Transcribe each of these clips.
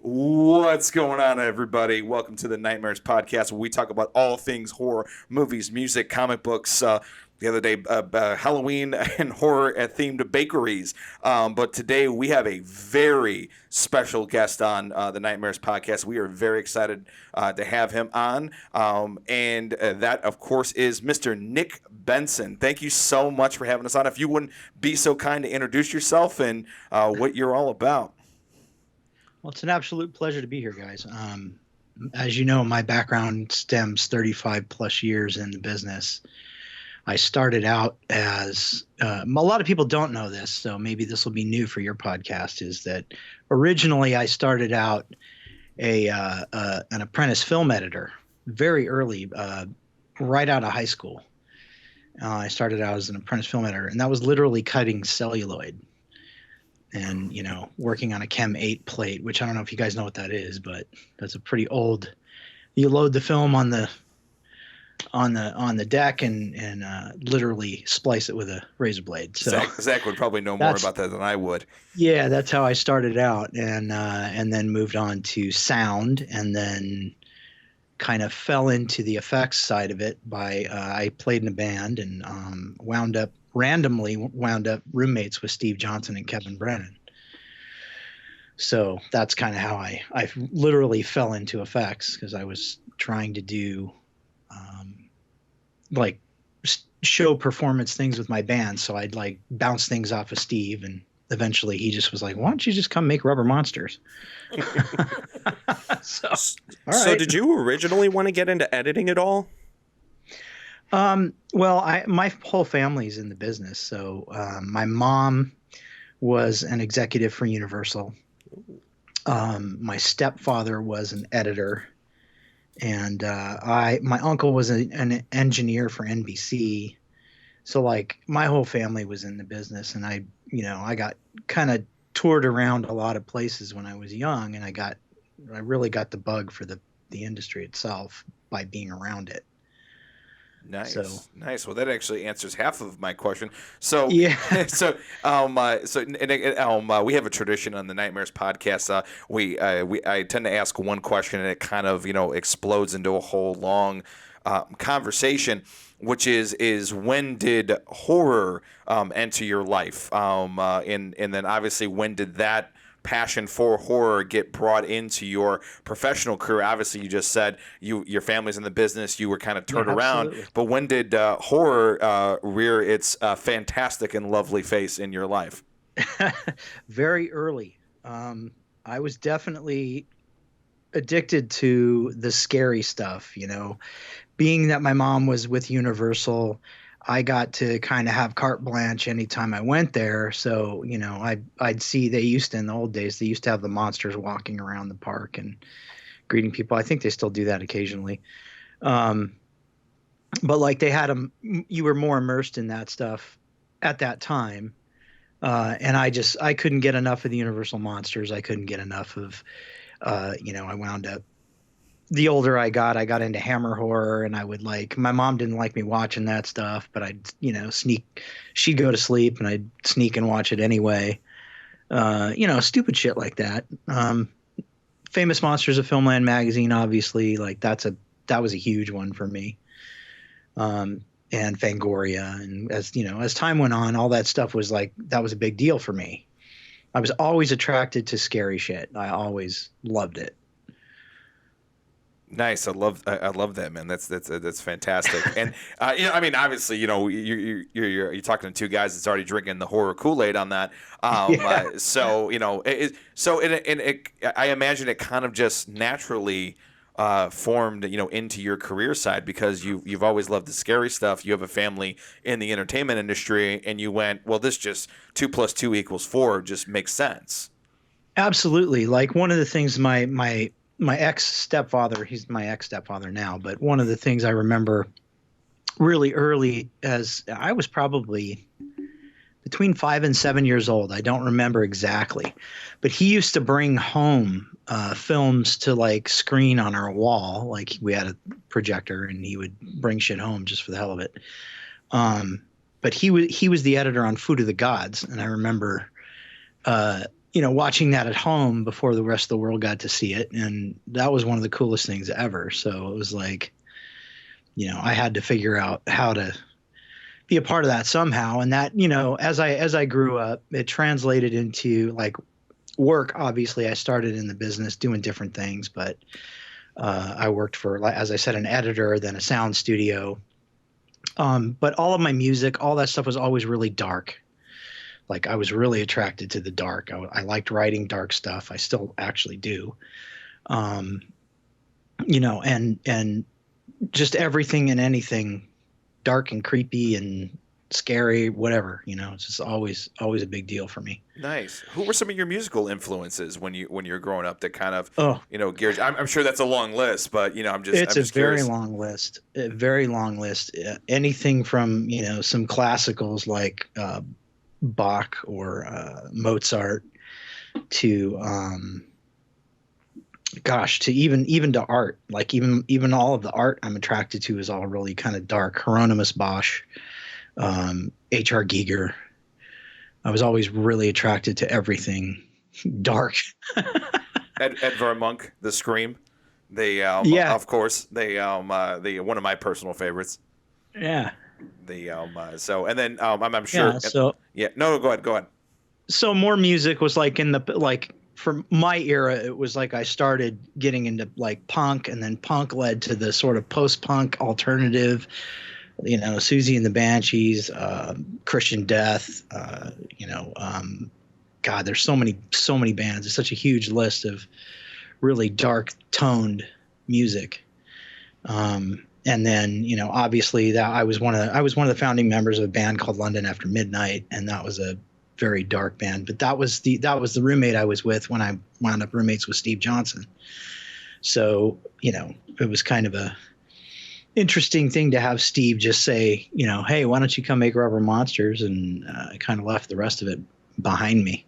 What's going on, everybody? Welcome to the Nightmares Podcast, where we talk about all things horror, movies, music, comic books. The other day, Halloween and horror themed bakeries. But today we have a very special guest on the Nightmares Podcast. We are very excited to have him on. And that, of course, is Mr. Nick Benson. Thank you so much for having us on. If you wouldn't be so kind to introduce yourself and what you're all about. Well, it's an absolute pleasure to be here, guys. As you know, my background stems 35 plus years in the business. I started out as a lot of people don't know this, so maybe this will be new for your podcast, is that originally I started out an apprentice film editor very early, right out of high school. I started out as an apprentice film editor, and that was literally cutting celluloid and, working on a Chem 8 plate, which I don't know if you guys know what that is, but that's a pretty old. You load the film on the deck and literally splice it with a razor blade. So Zach would probably know more about that than I would. Yeah, that's how I started out, and then moved on to sound, and then kind of fell into the effects side of it by I played in a band and randomly wound up roommates with Steve Johnson and Kevin Brennan. So that's kind of how I literally fell into effects, because I was trying to do show performance things with my band. So I'd bounce things off of Steve, and eventually he just was like, why don't you just come make Rubber Monsters? So did you originally want to get into editing at all? Well, my whole family's in the business. So my mom was an executive for Universal. My stepfather was an editor. And my uncle was an engineer for NBC. So my whole family was in the business, and I got kind of toured around a lot of places when I was young, and I really got the bug for the industry itself by being around it. Nice. Well, that actually answers half of my question. So yeah. We have a tradition on the Nightmares Podcast. I tend to ask one question, and it kind of explodes into a whole long conversation, which is when did horror enter your life? And then obviously when did that passion for horror get brought into your professional career? Obviously, you just said your family's in the business, you were kind of turned around, but when did horror rear its fantastic and lovely face in your life? Very early. I was definitely addicted to the scary stuff. Being that my mom was with Universal, I got to kind of have carte blanche anytime I went there. So, I'd see, in the old days, they used to have the monsters walking around the park and greeting people. I think they still do that occasionally. But they had them, you were more immersed in that stuff at that time. And I couldn't get enough of the Universal monsters. I couldn't get enough of, I wound up, the older I got into Hammer horror, and I would my mom didn't like me watching that stuff, but I'd, sneak, she'd go to sleep and I'd sneak and watch it anyway. Stupid shit like that. Famous Monsters of Filmland magazine, obviously, that was a huge one for me. And Fangoria. And as time went on, all that stuff was that was a big deal for me. I was always attracted to scary shit. I always loved it. Nice. I love that, man. That's fantastic. And obviously, you're talking to two guys that's already drinking the horror Kool-Aid on that. Yeah. I imagine it kind of just naturally formed, into your career side, because you've always loved the scary stuff. You have a family in the entertainment industry, and you went, well, this just 2 + 2 = 4 just makes sense. Absolutely. One of the things my ex-stepfather, he's my ex-stepfather now, but one of the things I remember really early, as I was probably between 5 and 7 years old, I don't remember exactly, but he used to bring home films to screen on our wall. We had a projector, and he would bring shit home just for the hell of it. But he was the editor on Food of the Gods, and I remember watching that at home before the rest of the world got to see it, and that was one of the coolest things ever. So it was like, I had to figure out how to be a part of that somehow, and that, as I grew up, it translated into like work. Obviously, I started in the business doing different things, but I worked for, as I said, an editor, then a sound studio. But all of my music, all that stuff was always really dark. Like I was really attracted to the dark. I liked writing dark stuff. I still actually do. Um, and just everything and anything dark and creepy and scary, whatever, it's just always a big deal for me. Nice. Who were some of your musical influences when you're growing up that kind of, Oh, geared? I'm sure that's a long list, but I'm just it's a very curious. long list, a very long list. Anything from, some classicals like Bach or Mozart to to even to art. Like even all of the art I'm attracted to is all really kind of dark. Hieronymus Bosch, H.R. Giger. I was always really attracted to everything dark. Edvard Munch, The Scream. They Yeah. of course they one of my personal favorites. Yeah. So and then I'm sure. Yeah. So No, go ahead. so more music was like for my era, it was like I started getting into like punk, and then punk led to the sort of post-punk alternative, Susie and the Banshees, Christian Death, God, there's so many bands. It's such a huge list of really dark toned music. And then, obviously that I was one of the founding members of a band called London After Midnight, and that was a very dark band. But that was the roommate I was with when I wound up roommates with Steve Johnson. So, it was kind of a interesting thing to have Steve just say, hey, why don't you come make Rubber Monsters? And I kind of left the rest of it behind me.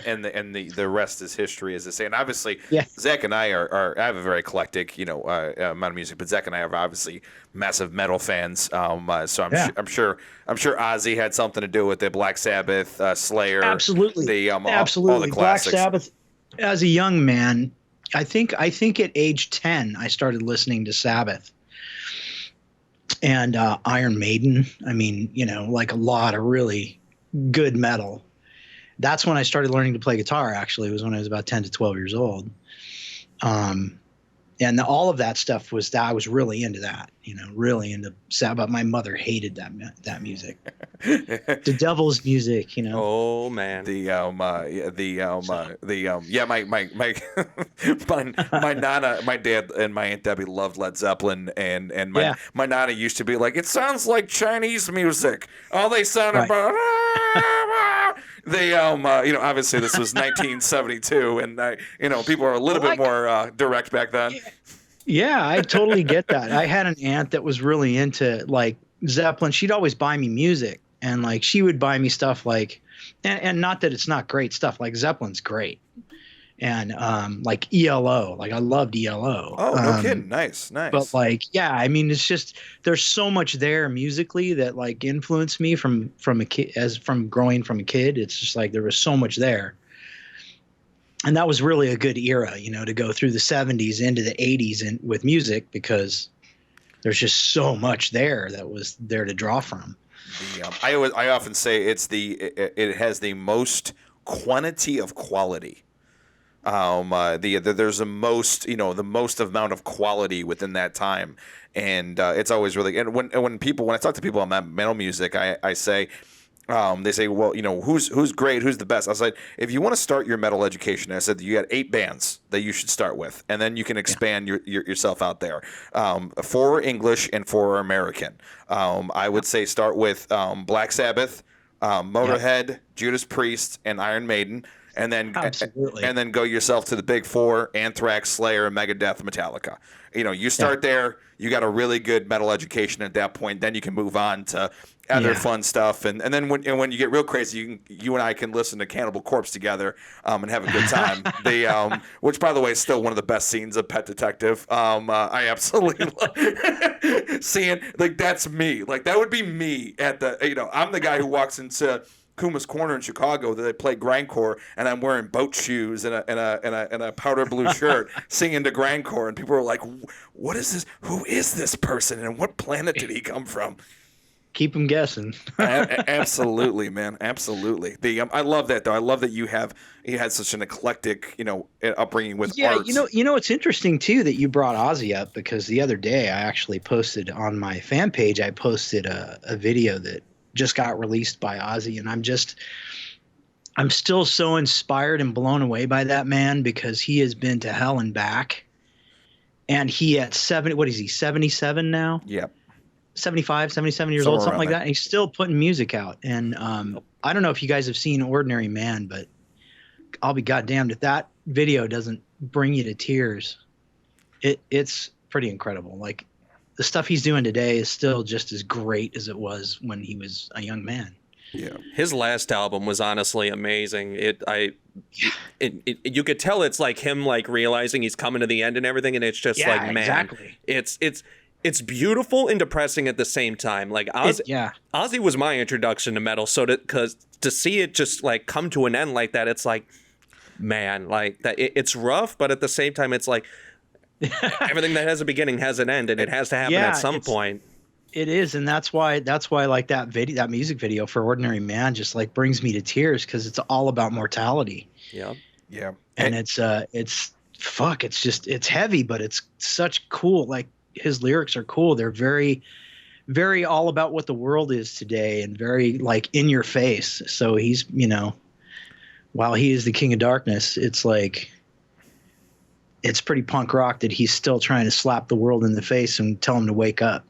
and the rest is history, as they say. And obviously, Yeah. Zach and I I have a very eclectic, amount of music, but Zach and I are obviously massive metal fans. So I'm sure Ozzy had something to do with it. Black Sabbath, Slayer, Absolutely, all the classics. Black Sabbath. As a young man, I think at age 10, I started listening to Sabbath and Iron Maiden. I mean, like a lot of really good metal. That's when I started learning to play guitar. Actually, it was when I was about 10 to 12 years old. And all of that stuff I was really into that, really into Sabbath. My mother hated that music, the devil's music, Oh man. My nana, my dad, and my aunt Debbie loved Led Zeppelin, and my nana used to be like, it sounds like Chinese music. All they sound Right. about. They obviously this was 1972, and people are a little bit more direct back then. Yeah, I totally get that. I had an aunt that was really into like Zeppelin. She'd always buy me music, and like she would buy me stuff like, and not that it's not great stuff. Like Zeppelin's great, and like ELO. Like I loved ELO. Oh, no kidding. Nice. But like, yeah, I mean, it's just there's so much there musically that like influenced me from a kid, from growing from a kid. It's just like there was so much there. And that was really a good era, to go through the 70s into the 80s and with music, because there's just so much there that was there to draw from. I often say it has the most quantity of quality. There's the most amount of quality within that time, and it's always really. And when I talk to people about metal music, I say. They say, well, who's great, who's the best? I was like, if you want to start your metal education, I said you got 8 bands that you should start with, and then you can expand yourself out there. 4 are English and 4 are American. I would say start with Black Sabbath, Motorhead, Judas Priest, and Iron Maiden. And then Absolutely. and then go yourself to the big 4: Anthrax, Slayer, Megadeth, Metallica. You start there. You got a really good metal education at that point. Then you can move on to other fun stuff. And then when you get real crazy, you and I can listen to Cannibal Corpse together and have a good time. Which, by the way, is still one of the best scenes of Pet Detective. I absolutely love seeing, like, that's me. Like, that would be me at the, I'm the guy who walks into Kuma's Corner in Chicago that they play grindcore, and I'm wearing boat shoes and a powder blue shirt, singing to grindcore, and people were like, "What is this? Who is this person? And what planet did he come from?" Keep them guessing. Absolutely, man. Absolutely. I love that though. I love that you had such an eclectic, upbringing with arts. It's interesting too that you brought Ozzy up, because the other day I actually posted on my fan page. I posted a video that just got released by Ozzy, and I'm still so inspired and blown away by that man, because he has been to hell and back, and he at 70. What is he? 77 now? Yep. 75, 77 years old, something like that. And he's still putting music out. And I don't know if you guys have seen Ordinary Man, but I'll be goddamned if that video doesn't bring you to tears. It's pretty incredible. Like, the stuff he's doing today is still just as great as it was when he was a young man. Yeah, his last album was honestly amazing. You could tell it's like him like realizing he's coming to the end and everything, and it's just like, man, exactly. It's beautiful and depressing at the same time. Like Ozzy was my introduction to metal, so to see it just like come to an end like that, it's like, man, like that. It's rough, but at the same time, it's like everything that has a beginning has an end, and it has to happen at some point. It is, and that's why like that music video for Ordinary Man just like brings me to tears, because it's all about mortality. Yeah, yeah, and it's heavy, but it's such cool. Like, his lyrics are cool. They're very, very all about what the world is today, and very like in your face. So he's, while he is the king of darkness, it's like, it's pretty punk rock that he's still trying to slap the world in the face and tell him to wake up,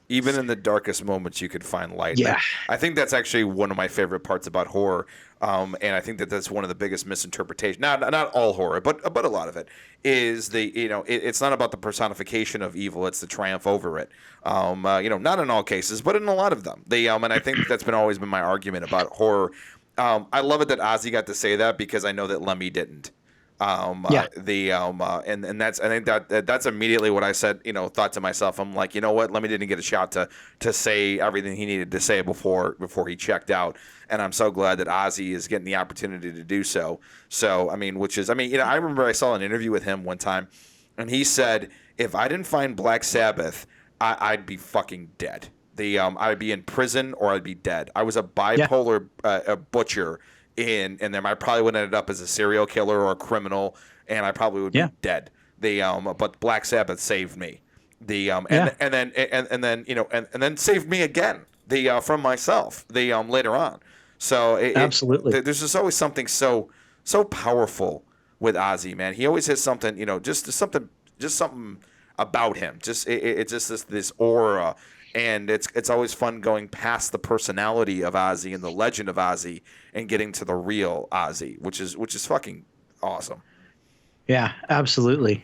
Even in the darkest moments, you could find light. Yeah. I think that's actually one of my favorite parts about horror. And I think that's one of the biggest misinterpretations. Not all horror, but a lot of it is it's not about the personification of evil; it's the triumph over it. Not in all cases, but in a lot of them. And I think that's always been my argument about horror. I love it that Ozzy got to say that, because I know that Lemmy didn't. And that's, I think that's immediately what I said, thought to myself. I'm like, you know what? Lemmy didn't get a shot to say everything he needed to say before he checked out. And I'm so glad that Ozzy is getting the opportunity to do so. So, I remember I saw an interview with him one time, and he said, if I didn't find Black Sabbath, I'd be fucking dead. I'd be in prison or I'd be dead. I was a bipolar butcher. And then I probably would have ended up as a serial killer or a criminal, and I probably would be dead. But Black Sabbath saved me. And then saved me again. From myself. Later on. So absolutely, there's just always something so powerful with Ozzy, man. He always has something, just something about him. It's just this aura. And it's always fun going past the personality of Ozzy and the legend of Ozzy and getting to the real Ozzy, which is fucking awesome. Yeah, absolutely.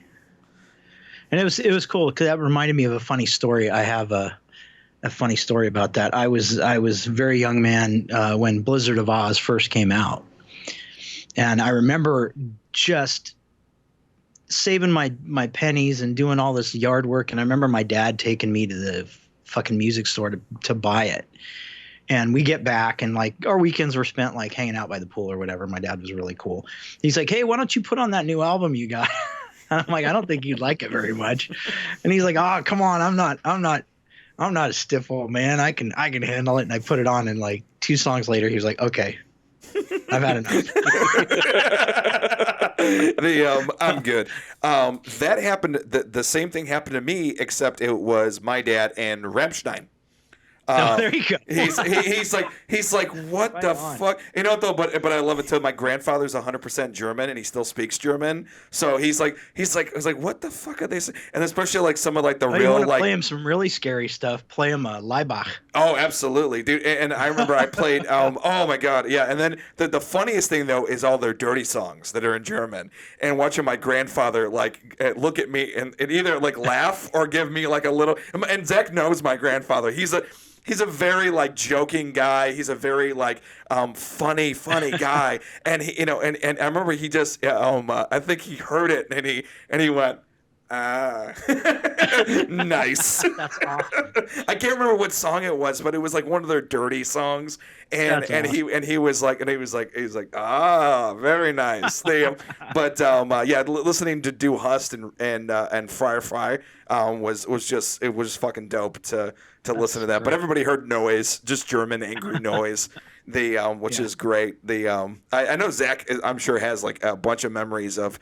And it was cool, because that reminded me of a funny story. I have a funny story about that. I was a very young man when Blizzard of Oz first came out, and I remember just saving my pennies and doing all this yard work. And I remember my dad taking me to the fucking music store to buy it. And we get back, and like our weekends were spent like hanging out by the pool or whatever. My dad was really cool. He's like, "Hey, why don't you put on that new album you got?" And I'm like, "I don't think you'd like it very much." And he's like, "Oh, come on. I'm not a stiff old man. I can handle it." And I put it on, and like 2 songs later, he was like, "Okay, I've had enough." I'm good. That happened. The same thing happened to me, except it was my dad and Rammstein. There you go. He's like, what Right the on. fuck? Though, but I love it too. My grandfather's 100% German, and he still speaks German. So I was like, what the fuck are they saying? And especially like some of like the You real want to like. play him some really scary stuff. Play him Leibach. Oh, absolutely, dude. And I remember I played. Oh my god, yeah. And then the funniest thing though is all their dirty songs that are in German, and watching my grandfather like look at me and either like laugh or give me like a little. And Zach knows my grandfather. He's a very like joking guy. He's a very like funny guy. And he, and I remember he just I think he heard it and he went, Nice. That's awesome. I can't remember what song it was, but it was like one of their dirty songs, and he was like very nice. Listening to Do Hust and Friar Fry was fucking dope to listen to that. Great. But everybody heard noise, just German angry noise. Which is great. I know Zach, I'm sure, has like a bunch of memories of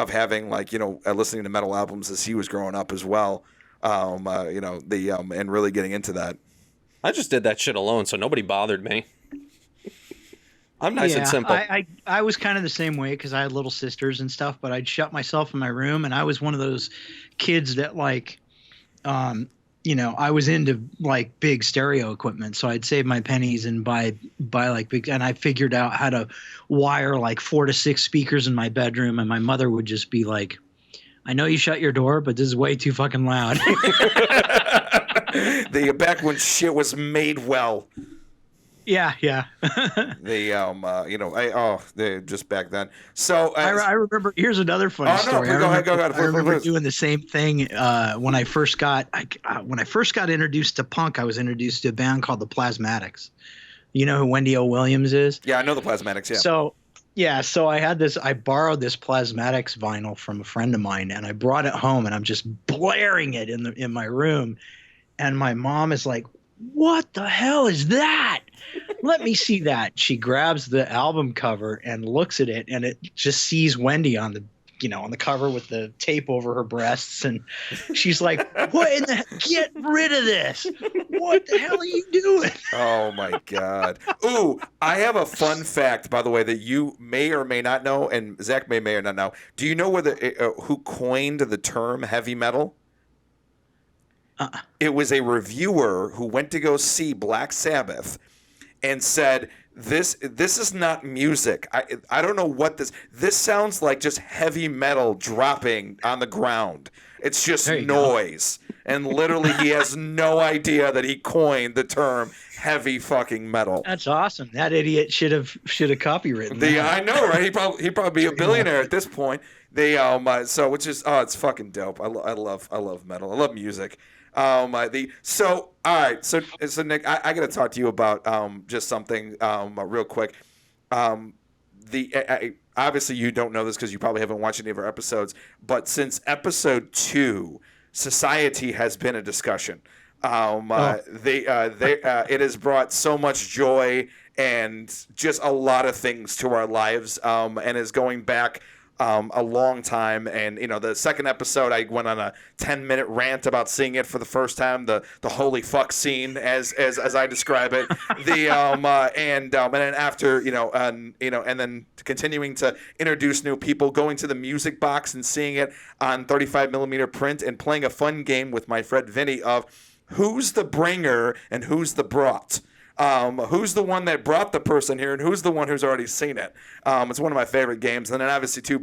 having, like, listening to metal albums as he was growing up as well. And really getting into that. I just did that shit alone, so nobody bothered me. I'm nice and simple. I was kind of the same way because I had little sisters and stuff, but I'd shut myself in my room, and I was one of those kids that, like, I was into like big stereo equipment, so I'd save my pennies and buy like big. And I figured out how to wire like 4 to 6 speakers in my bedroom, and my mother would just be like, "I know you shut your door, but this is way too fucking loud." Back when shit was made well. Yeah. Just back then. So I remember. Here's another funny story. Go ahead. I remember doing the same thing when I first got introduced to punk. I was introduced to a band called the Plasmatics. You know who Wendy O. Williams is? Yeah, I know the Plasmatics. Yeah. So I had this. I borrowed this Plasmatics vinyl from a friend of mine, and I brought it home, and I'm just blaring it in my room, and my mom is like, "What the hell is that? Let me see that." She grabs the album cover and looks at it, and it just sees Wendy on the cover with the tape over her breasts, and she's like, "What in the get rid of this? What the hell are you doing?" Oh my God. Ooh, I have a fun fact, by the way, that you may or may not know, and Zach may or not know. Do you know who coined the term heavy metal? It was a reviewer who went to go see Black Sabbath and said, This is not music. I don't know what this sounds like, just heavy metal dropping on the ground. It's just noise." And literally he has no idea that he coined the term heavy fucking metal. That's awesome. That idiot should have copywritten that. I know, right? He'd probably be a billionaire at this point. It's fucking dope. I love metal. I love music. All right. So Nick, I got to talk to you about just something real quick. Obviously you don't know this because you probably haven't watched any of our episodes, but since episode 2, society has been a discussion. It has brought so much joy and just a lot of things to our lives, and is going back a long time. And the second episode, I went on a 10-minute rant about seeing it for the first time, the holy fuck scene, as I describe it. And then after and then continuing to introduce new people, going to the music box and seeing it on 35mm print, and playing a fun game with my friend Vinny of who's the bringer and who's the brought. Who's the one that brought the person here, and who's the one who's already seen it? It's one of my favorite games. And then obviously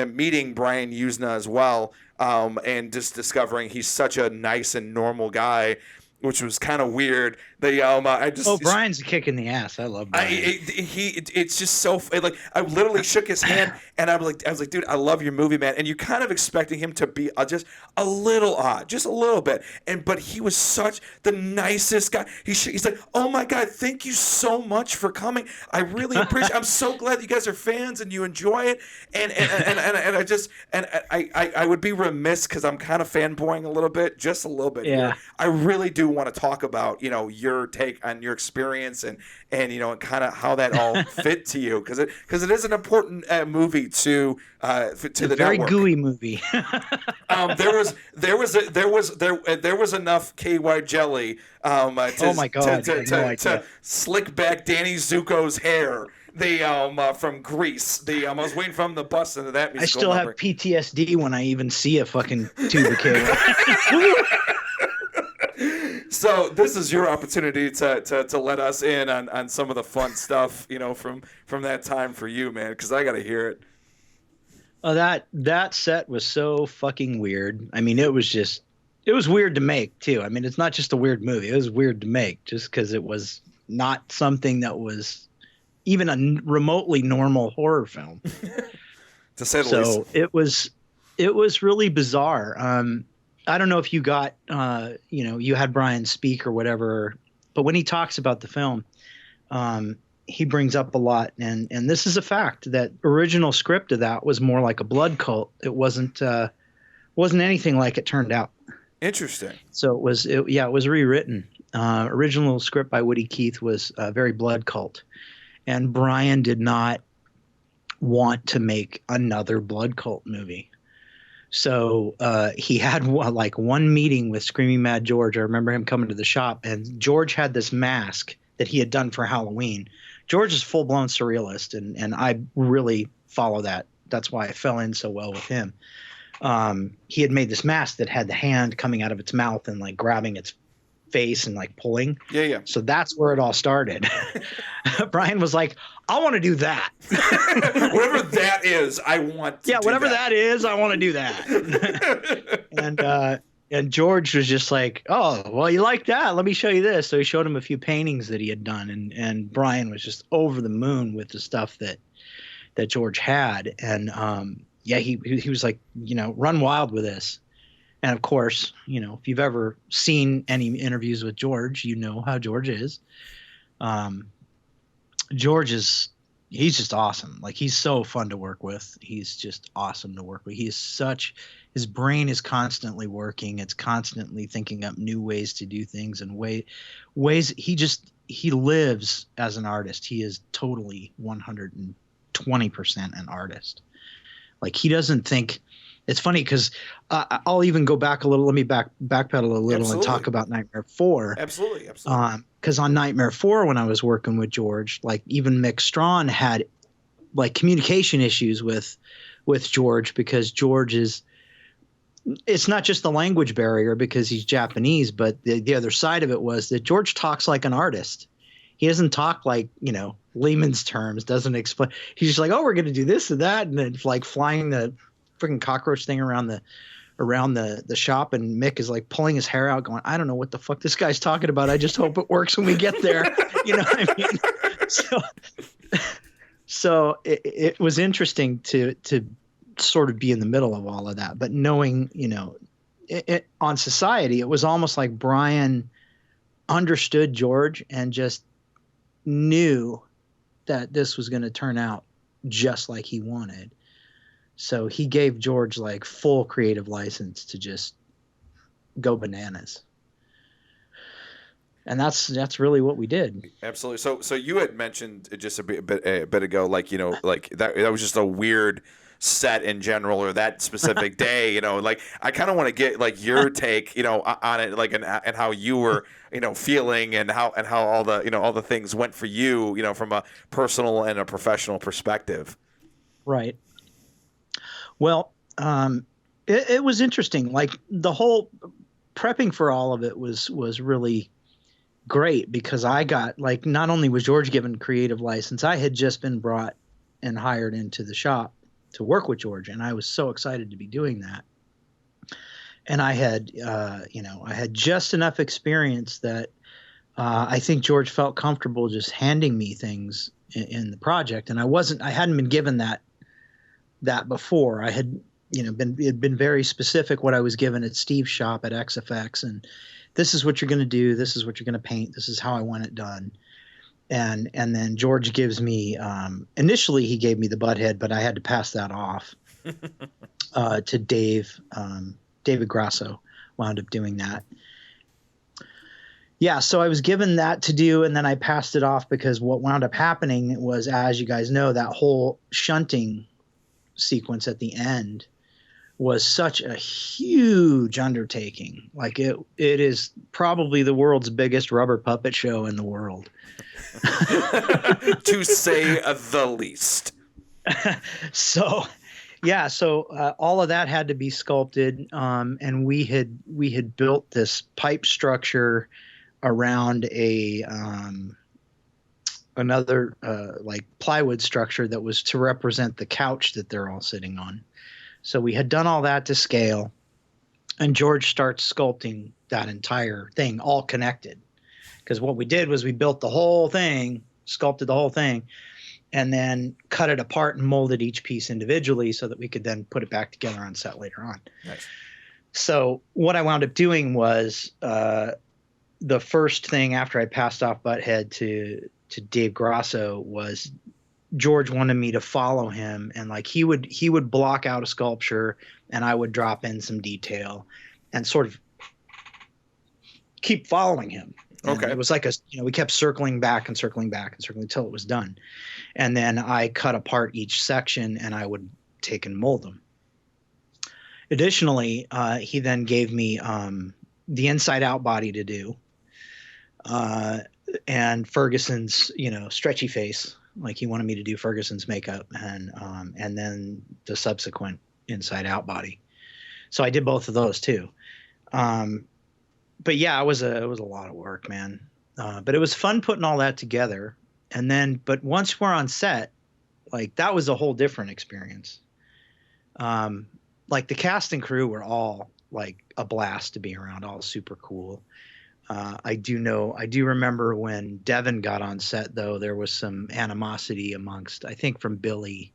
meeting Brian Usna as well, and just discovering he's such a nice and normal guy, which was kind of weird. Brian's a kick in the ass. I love Brian. It's just so like I literally shook his hand, and I was like, dude, I love your movie, man. And you're kind of expecting him to be just a little odd, just a little bit, but he was such the nicest guy. He's like, "Oh my God, thank you so much for coming. I really appreciate. I'm so glad that you guys are fans and you enjoy it." And I would be remiss because I'm kind of fanboying a little bit, just a little bit. Yeah. Here. I really do want to talk about your take on your experience and kind of how that all fit to you, because it is an important movie to the very network. Gooey movie. There was enough KY jelly to slick back Danny Zuko's hair. From Greece. I was waiting for him to bust into that musical I still number. have PTSD when I even see a fucking tube of KY. So this is your opportunity to let us in on some of the fun stuff, from that time for you, man, because I got to hear it. Oh, that set was so fucking weird. I mean, it was weird to make too. I mean, it's not just a weird movie. It was weird to make just because it was not something that was even a remotely normal horror film. To say the least. So it was It was really bizarre. I don't know if you got, you had Brian speak or whatever, but when he talks about the film, he brings up a lot, and this is a fact that original script of that was more like a blood cult. It wasn't anything like it turned out. Interesting. So it was rewritten. Original script by Woody Keith was very blood cult, and Brian did not want to make another blood cult movie. So he had one meeting with Screaming Mad George. I remember him coming to the shop, and George had this mask that he had done for Halloween. George is full-blown surrealist, and I really follow that. That's why I fell in so well with him. He had made this mask that had the hand coming out of its mouth and like grabbing its face and like pulling. Yeah. So that's where it all started. Brian was like, I want to do that. Whatever that is, I want to do whatever that is, I want to do that. And George was just like, oh, well, you like that? Let me show you this. So he showed him a few paintings that he had done, and Brian was just over the moon with the stuff that George had. And he was like, run wild with this. And of course, if you've ever seen any interviews with George, you know how George is. He's just awesome. Like, he's so fun to work with. He's just awesome to work with. His brain is constantly working. It's constantly thinking up new ways to do things and ways he lives as an artist. He is totally 120% an artist. Like, he doesn't think. It's funny because I'll even go back a little. Let me backpedal a little. Absolutely. And talk about Nightmare 4. Absolutely. Because on Nightmare 4, when I was working with George, like, even Mick Strawn had like communication issues with George, because George it's not just the language barrier because he's Japanese, but the other side of it was that George talks like an artist. He doesn't talk like, layman's terms, doesn't explain. He's just like, oh, we're going to do this and that. And then like flying the freaking cockroach thing around the shop, and Mick is like pulling his hair out going, I don't know what the fuck this guy's talking about. I just hope it works when we get there. You know what I mean? So it was interesting to sort of be in the middle of all of that, but knowing, on Society, it was almost like Brian understood George and just knew that this was going to turn out just like he wanted. So he gave George like full creative license to just go bananas. And that's really what we did. Absolutely. So you had mentioned just a bit ago, like, like that was just a weird set in general, or that specific day, like, I kind of want to get like your take, on it, like, and how you were, feeling, and how all the, all the things went for you, from a personal and a professional perspective. Right. Well, it was interesting. Like, the whole prepping for all of it was really great, because I got, like, not only was George given creative license, I had just been brought and hired into the shop to work with George, and I was so excited to be doing that. And I had, I had just enough experience that I think George felt comfortable just handing me things in the project, and I hadn't been given that before. I had, been very specific what I was given at Steve's shop at XFX, and this is what you're going to do. This is what you're going to paint. This is how I want it done. And then George gives me, initially he gave me the Butthead, but I had to pass that off to Dave. David Grasso wound up doing that. Yeah, so I was given that to do, and then I passed it off, because what wound up happening was, as you guys know, that whole shunting sequence at the end was such a huge undertaking. Like, it is probably the world's biggest rubber puppet show in the world. To say the least. So all of that had to be sculpted, and we had built this pipe structure around another like plywood structure that was to represent the couch that they're all sitting on. So we had done all that to scale, and George starts sculpting that entire thing, all connected. Because what we did was we built the whole thing, sculpted the whole thing, and then cut it apart and molded each piece individually so that we could then put it back together on set later on. Nice. So what I wound up doing was the first thing after I passed off Butthead to Dave Grosso was George wanted me to follow him, and like he would block out a sculpture and I would drop in some detail and sort of keep following him. And okay. It was like we kept circling back and circling back and circling until it was done. And then I cut apart each section and I would take and mold them. Additionally, he then gave me the inside out body to do, and Ferguson's, stretchy face. Like he wanted me to do Ferguson's makeup and then the subsequent inside out body. So I did both of those too. But yeah, it was a lot of work, man. But it was fun putting all that together. And then, but once we're on set, like that was a whole different experience. Like the cast and crew were all like a blast to be around, all super cool. I do remember when Devin got on set, though, there was some animosity amongst, I think from Billy,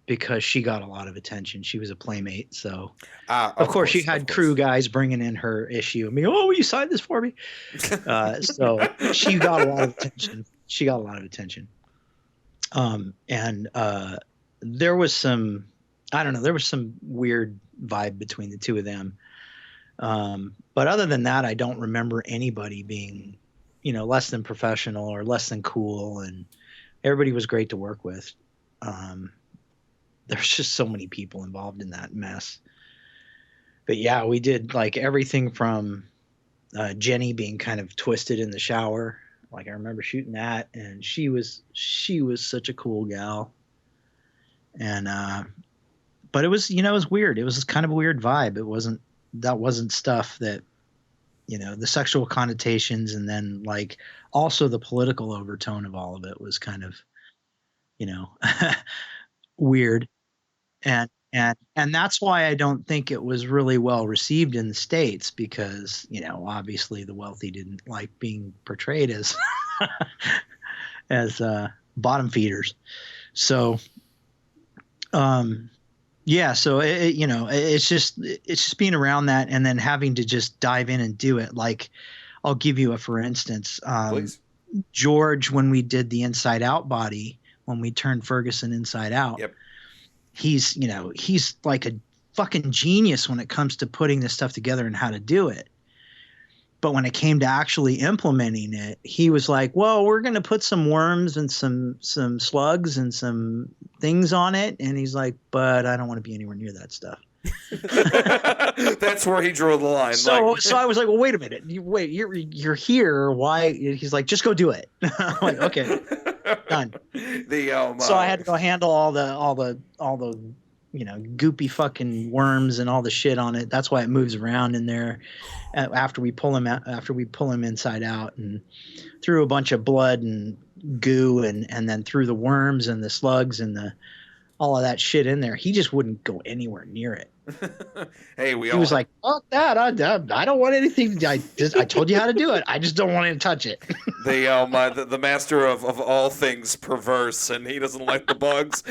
because she got a lot of attention. She was a playmate. So, of course, she had crew guys bringing in her issue. I mean, oh, will you sign this for me? So she got a lot of attention. And there was some, I don't know, there was some weird vibe between the two of them. But other than that, I don't remember anybody being, less than professional or less than cool. And everybody was great to work with. There's just so many people involved in that mess. But yeah, we did like everything from Jenny being kind of twisted in the shower. Like I remember shooting that, and she was such a cool gal. And but it was, it was weird. It was kind of a weird vibe. That wasn't stuff that, the sexual connotations, and then like also the political overtone of all of it was kind of, weird. And that's why I don't think it was really well received in the States, because, obviously the wealthy didn't like being portrayed as, as bottom feeders. So, yeah, so it's just being around that, and then having to just dive in and do it. Like, I'll give you for instance, Please. George, when we did the inside out body, when we turned Ferguson inside out, yep. He's like a fucking genius when it comes to putting this stuff together and how to do it. But when it came to actually implementing it, he was like, well, we're going to put some worms and some slugs and some things on it. And he's like, but I don't want to be anywhere near that stuff. That's where he drew the line. So I was like, well, wait a minute. You're here. Why? He's like, just go do it. I'm like, okay, done. So I had to go handle all the goopy fucking worms and all the shit on it. That's why it moves around in there after we pull him inside out, and threw a bunch of blood and goo and then threw the worms and the slugs and all of that shit in there. He just wouldn't go anywhere near it. Hey, he was like, fuck that. I don't want anything. I told you how to do it. I just don't want to touch it. The master of all things perverse, and he doesn't like the bugs.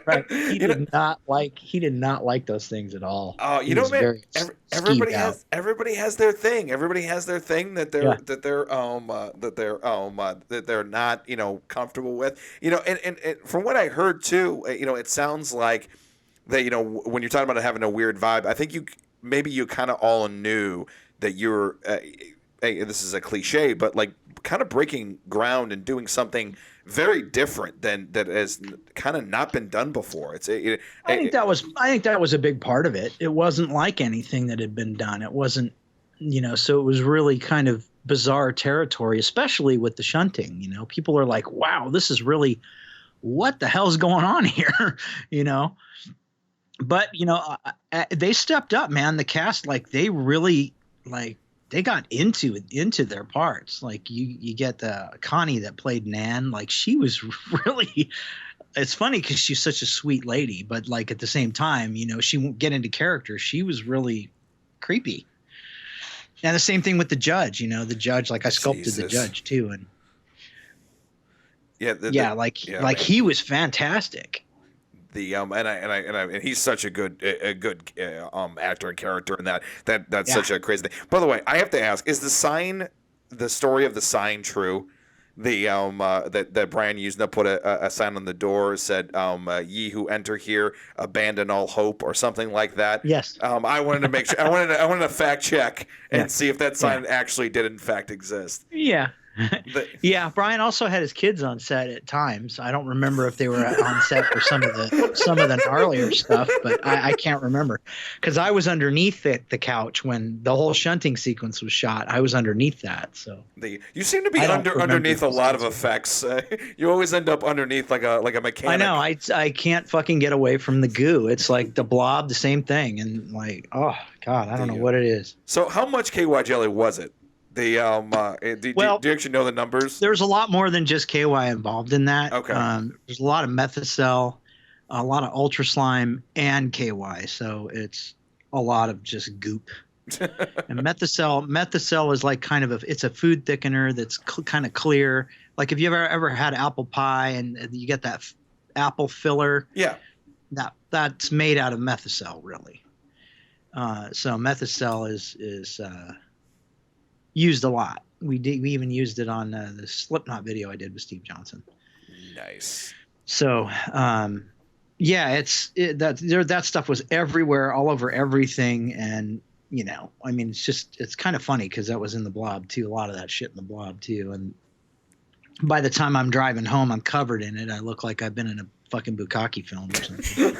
Right. He did not like those things at all. Oh, man, everybody has their thing. Everybody has their thing that they're not, comfortable with. And from what I heard too, it sounds like that, when you're talking about having a weird vibe, I think you kind of all knew that you're, this is a cliche, but like kind of breaking ground and doing something very different that has kind of not been done before. I think that was a big part of it. It wasn't like anything that had been done. It wasn't, so it was really kind of bizarre territory, especially with the shunting. People are like, wow, this is really, what the hell's going on here? But they stepped up, man. The cast, like, they really, like, they got into their parts. Like, you get the Connie that played Nan, like, she was really, it's funny because she's such a sweet lady, but like at the same time, she won't get into character. She was really creepy. And the same thing with the judge. The judge, like, I sculpted the judge too, and He was fantastic. And he's such a good actor and character, and that's such a crazy thing. By the way, I have to ask: is the story of the sign true? That Brian Usna put a sign on the door said, "Ye who enter here, abandon all hope," or something like that. Yes. I wanted to make sure. I wanted to fact check and see if that sign actually did in fact exist. Yeah. Brian also had his kids on set at times. I don't remember if they were on set for some of the gnarlier stuff, but I can't remember because I was underneath the couch when the whole shunting sequence was shot. I was underneath that. So you seem to be underneath a lot of effects. You always end up underneath like a mechanic. I know. I can't fucking get away from the goo. It's like the Blob, the same thing, and like, oh God, I don't know what it is. So how much KY jelly was it? Do you actually know the numbers? There's a lot more than just KY involved in that. Okay. There's a lot of Methicel, a lot of Ultra Slime, and KY. So it's a lot of just goop. And Methicel is like it's a food thickener that's kind of clear. Like if you've ever had apple pie and you get that apple filler. Yeah. That's made out of Methicel, really. So Methicel is used a lot. We even used it on the Slipknot video I did with Steve Johnson. Nice. So, that stuff was everywhere, all over everything, and it's kind of funny because that was in the Blob too. A lot of that shit in the Blob too, and by the time I'm driving home, I'm covered in it. I look like I've been in a fucking bukkake film or something.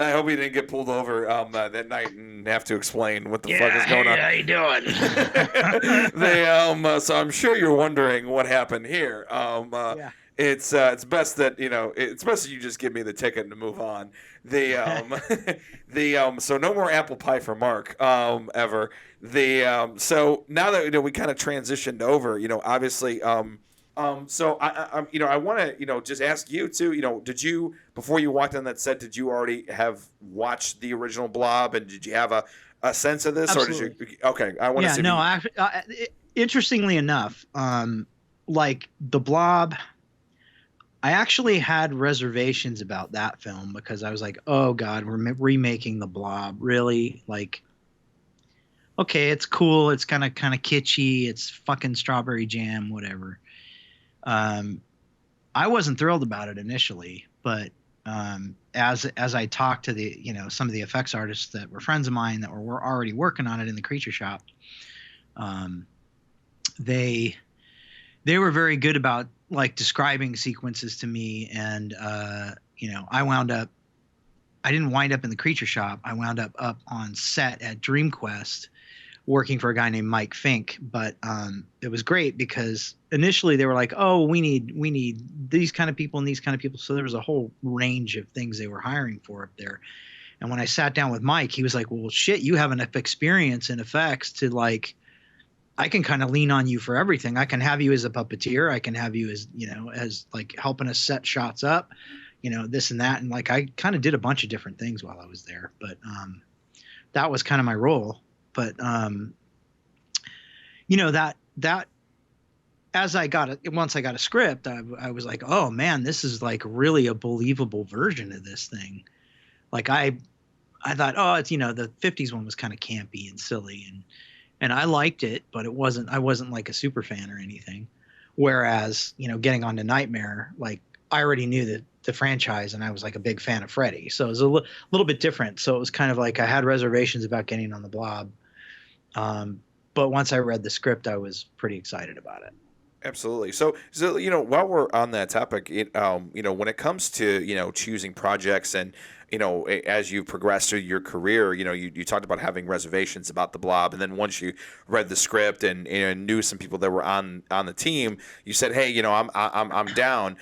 I hope he didn't get pulled over that night and have to explain what the fuck is going on. How you doing? So I'm sure you're wondering what happened here. It's best that you just give me the ticket and move on. So no more apple pie for Mark ever. So now that we kind of transitioned over, obviously. So I want to just ask you too. Did you, before you walked on that set, did you already have watched the original Blob, and did you have a sense of this? Absolutely. Or did you? Okay, I want to see. No, interestingly enough, like the Blob, I actually had reservations about that film because I was like, oh God, we're remaking the Blob, really? Like, okay, it's cool, it's kind of kitschy, it's fucking strawberry jam, whatever. I wasn't thrilled about it initially, but as I talked to some of the effects artists that were friends of mine that were already working on it in the Creature Shop, they were very good about like describing sequences to me, and I didn't wind up in the Creature Shop. I wound up on set at DreamQuest working for a guy named Mike Fink, but it was great because initially they were like, oh, we need these kind of people and these kind of people. So there was a whole range of things they were hiring for up there. And when I sat down with Mike, he was like, well, shit, you have enough experience in effects to like, I can kind of lean on you for everything. I can have you as a puppeteer. I can have you as, as like helping us set shots up, this and that. And like, I kind of did a bunch of different things while I was there, but that was kind of my role. But, that as once I got a script, I was like, oh man, this is like really a believable version of this thing. Like I thought, oh, it's, the 50s one was kind of campy and silly and I liked it, but I wasn't like a super fan or anything. Whereas, getting onto Nightmare, like I already knew the franchise and I was like a big fan of Freddy. So it was a little bit different. So it was kind of like I had reservations about getting on the Blob. But once I read the script, I was pretty excited about it. Absolutely. So while we're on that topic, when it comes to choosing projects and as you progress through your career, you talked about having reservations about the Blob, and then once you read the script and knew some people that were on the team, you said, hey, I'm down.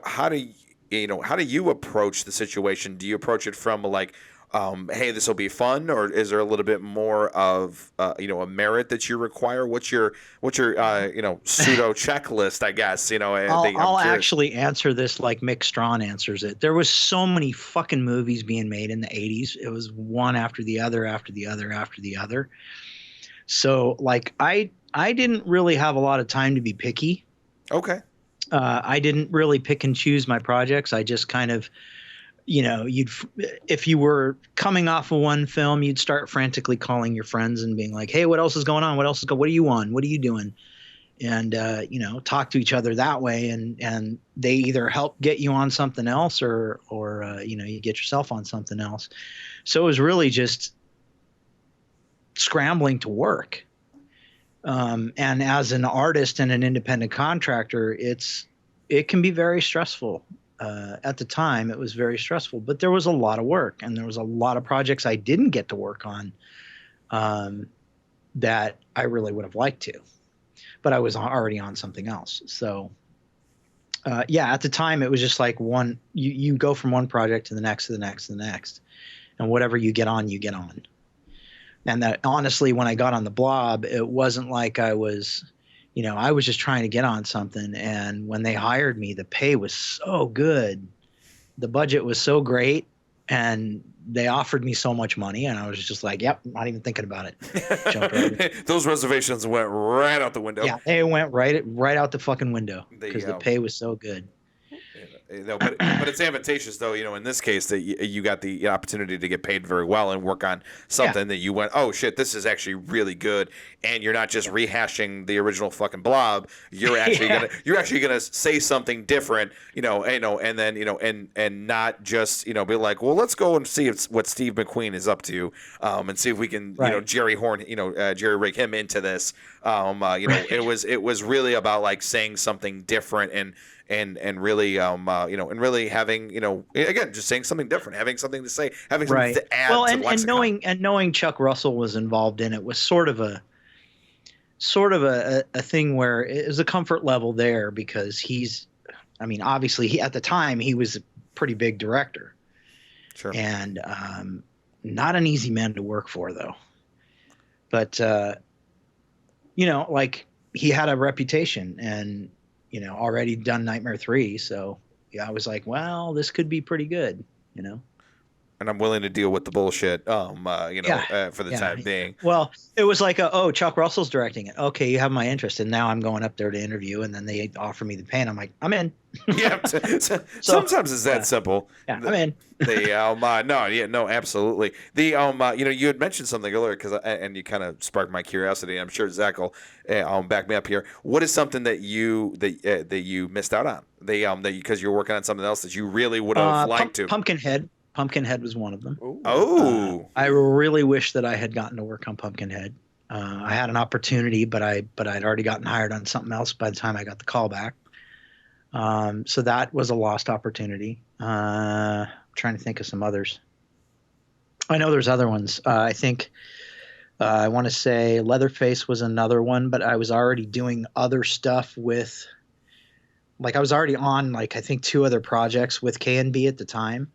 How do you approach the situation? Do you approach it from like, hey, this will be fun, or is there a little bit more of a merit that you require? What's your pseudo checklist, I guess? I'll actually answer this like Mick Strawn answers it. There was so many fucking movies being made in the 80s. It was one after the other, after the other, after the other. So like I didn't really have a lot of time to be picky. Okay. I didn't really pick and choose my projects. I just kind of, if you were coming off of one film, you'd start frantically calling your friends and being like, "Hey, what else is going on? What else is going? What are you on? What are you doing?" And talk to each other that way, and they either help get you on something else, or you get yourself on something else. So it was really just scrambling to work. And as an artist and an independent contractor, it can be very stressful. At the time, it was very stressful, but there was a lot of work, and there was a lot of projects I didn't get to work on that I really would have liked to, but I was already on something else. So, at the time, it was just like you go from one project to the next, to the next, to the next, and whatever you get on, you get on. And that, honestly, when I got on the Blob, it wasn't like I was just trying to get on something. And when they hired me, the pay was so good. The budget was so great. And they offered me so much money. And I was just like, yep, not even thinking about it. Jumped right Those reservations went right out the window. Yeah, they went right out the fucking window because the pay was so good. But it's advantageous, though, in this case, that you got the opportunity to get paid very well and work on something that you went, oh, shit, this is actually really good. And you're not just rehashing the original fucking Blob. You're actually gonna say something different, and then, and not just, be like, well, let's go and see what Steve McQueen is up to, and see if we can, Jerry rig him into this. It was really about like saying something different and really, and really having, again, just saying something different, having something to say, having something to add to the lexicon. And knowing Chuck Russell was involved in it was sort of a thing where it was a comfort level there, because obviously at the time he was a pretty big director. Sure. And not an easy man to work for, though. But, like, he had a reputation, and already done Nightmare 3. So yeah, I was like, well, this could be pretty good, And I'm willing to deal with the bullshit, for the time being. Well, it was like, Chuck Russell's directing it. Okay, you have my interest. And now I'm going up there to interview, and then they offer me the pay, and I'm like, I'm in. Yeah. Sometimes it's that simple. Yeah, I'm in. Absolutely. You had mentioned something earlier, and you kind of sparked my curiosity. I'm sure Zach will back me up here. What is something that you missed out on? Because you're working on something else that you really would have liked to. Pumpkinhead. Pumpkinhead was one of them. Oh. I really wish that I had gotten to work on Pumpkinhead. I had an opportunity, but I'd already gotten hired on something else by the time I got the call back. So that was a lost opportunity. I'm trying to think of some others. I know there's other ones. I think I want to say Leatherface was another one, but I was already doing other stuff with, like, I was already on, like, I think 2 other projects with K&B at the time.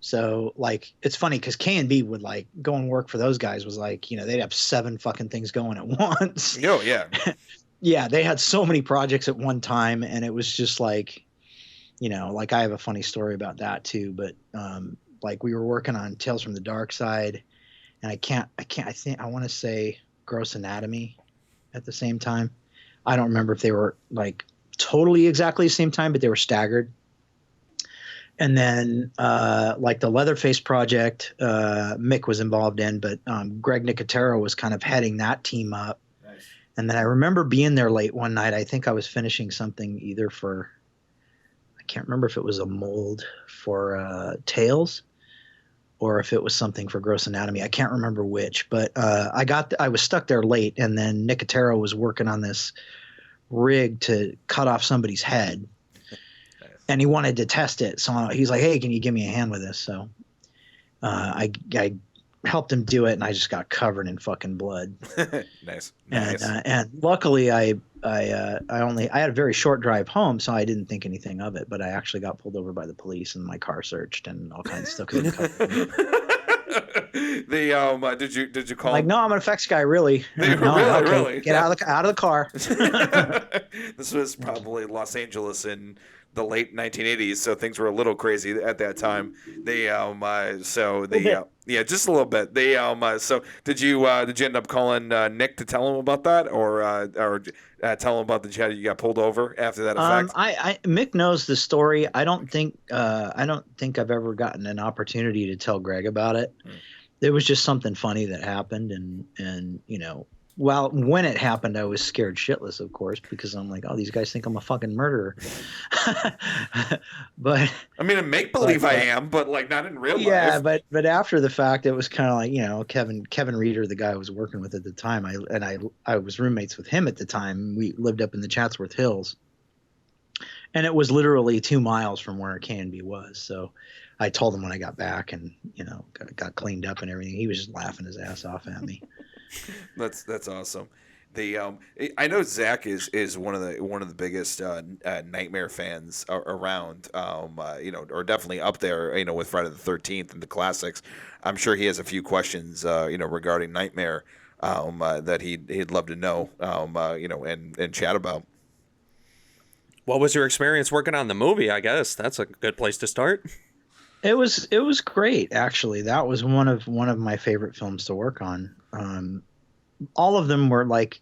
So, like, it's funny because K&B would, like, go and work for those guys was like, they'd have 7 fucking things going at once. Oh, yeah. Yeah, they had so many projects at one time, and it was just like, like, I have a funny story about that too. But like, we were working on Tales from the Dark Side, and I want to say Gross Anatomy at the same time. I don't remember if they were like totally exactly the same time, but they were staggered. And then like the Leatherface project, Mick was involved in, but Greg Nicotero was kind of heading that team up. Nice. And then I remember being there late one night. I think I was finishing something either for, I can't remember if it was a mold for Tales or if it was something for Gross Anatomy. I can't remember which, but I was stuck there late, and then Nicotero was working on this rig to cut off somebody's head. And he wanted to test it. So he's like, hey, can you give me a hand with this? So I helped him do it, and I just got covered in fucking blood. Nice. And luckily I had a very short drive home, so I didn't think anything of it. But I actually got pulled over by the police, and my car searched and all kinds of stuff. Did you call? Like, no, I'm an effects guy, really. Really? Get out of the car. This was probably Los Angeles in the late 1980s, so things were a little crazy at that time. They yeah, just a little bit. They so did you end up calling Nick to tell him about that, or tell him about you got pulled over after that effect? Mick knows the story. I don't think I've ever gotten an opportunity to tell Greg about it. It was just something funny that happened, and well, when it happened, I was scared shitless, of course, because I'm like, oh, these guys think I'm a fucking murderer. But I mean, in make believe I am, but like not in real life. Yeah, but after the fact, it was kind of like, Kevin Reeder, the guy I was working with at the time, I was roommates with him at the time. We lived up in the Chatsworth Hills, and it was literally 2 miles from where K&B was. So I told him when I got back, and got cleaned up and everything. He was just laughing his ass off at me. That's awesome. I know Zach is one of the biggest Nightmare fans around. Or definitely up there. With Friday the 13th and the classics. I'm sure he has a few questions. Regarding Nightmare. That he'd love to know. And chat about. What was your experience working on the movie? I guess that's a good place to start. It was great, actually. That was one of my favorite films to work on. All of them were like,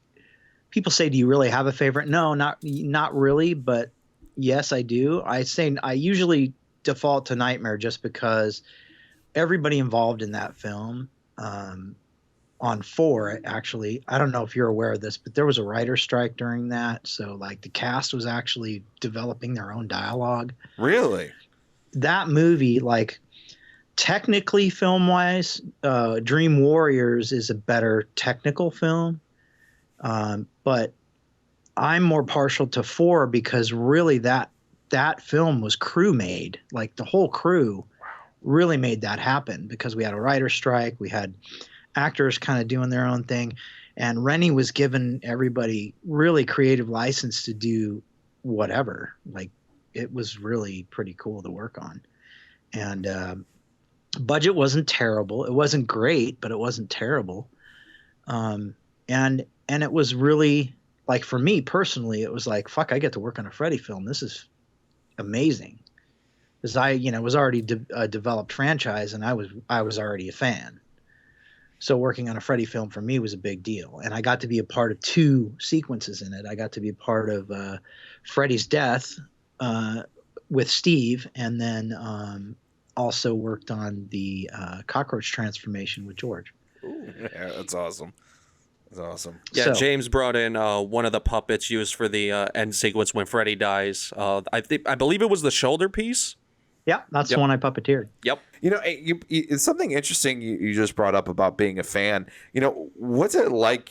people say, do you really have a favorite? No, not really, but yes, I do. I usually default to Nightmare just because everybody involved in that film, on 4, actually, I don't know if you're aware of this, but there was a writer's strike during that. So like the cast was actually developing their own dialogue. Really? That movie, like, technically, film-wise, Dream Warriors is a better technical film, but I'm more partial to 4 because really that film was crew made. Like the whole crew really made that happen because we had a writer's strike, we had actors kind of doing their own thing, and Rennie was given everybody really creative license to do whatever. Like, it was really pretty cool to work on, and budget wasn't terrible. It wasn't great, but it wasn't terrible. And it was really, like, for me personally, it was like, fuck, I get to work on a Freddy film. This is amazing. Because I, was already a developed franchise, and I was already a fan. So working on a Freddy film for me was a big deal. And I got to be a part of 2 sequences in it. I got to be a part of Freddy's death with Steve, and then also worked on the cockroach transformation with George. Ooh, yeah, that's awesome. That's awesome. Yeah, so, James brought in one of the puppets used for the end sequence when Freddy dies. I believe it was the shoulder piece. Yeah, that's the one I puppeteered. Yep. It's something interesting you just brought up about being a fan. What's it like,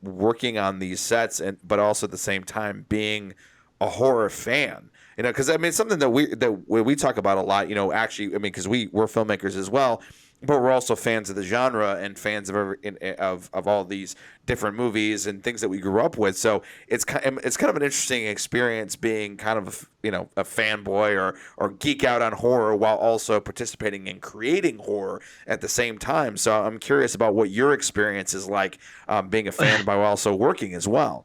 working on these sets, but also at the same time being a horror fan? Because it's something that we talk about a lot. Actually, because we're filmmakers as well, but we're also fans of the genre and fans of all these different movies and things that we grew up with. So it's kind of an interesting experience being kind of a fanboy or geek out on horror while also participating in creating horror at the same time. So I'm curious about what your experience is like being a fan while also working as well.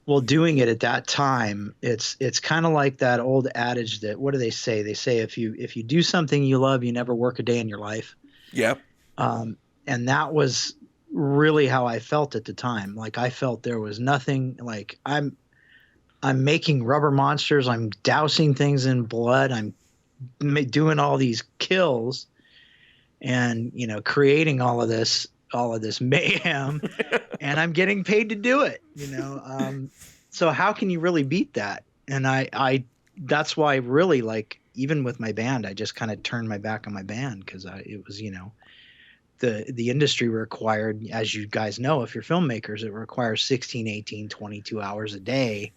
Well, doing it at that time, it's kind of like that old adage that, what do they say? They say if you do something you love, you never work a day in your life. Yep. And that was really how I felt at the time. Like, I felt there was nothing, like, I'm making rubber monsters, I'm dousing things in blood, I'm doing all these kills, and creating all of this mayhem, and I'm getting paid to do it. So how can you really beat that? And I that's why, really, like, even with my band, I just kind of turned my back on my band, because it was, the industry required, as you guys know, if you're filmmakers, it requires 16, 18, 22 hours a day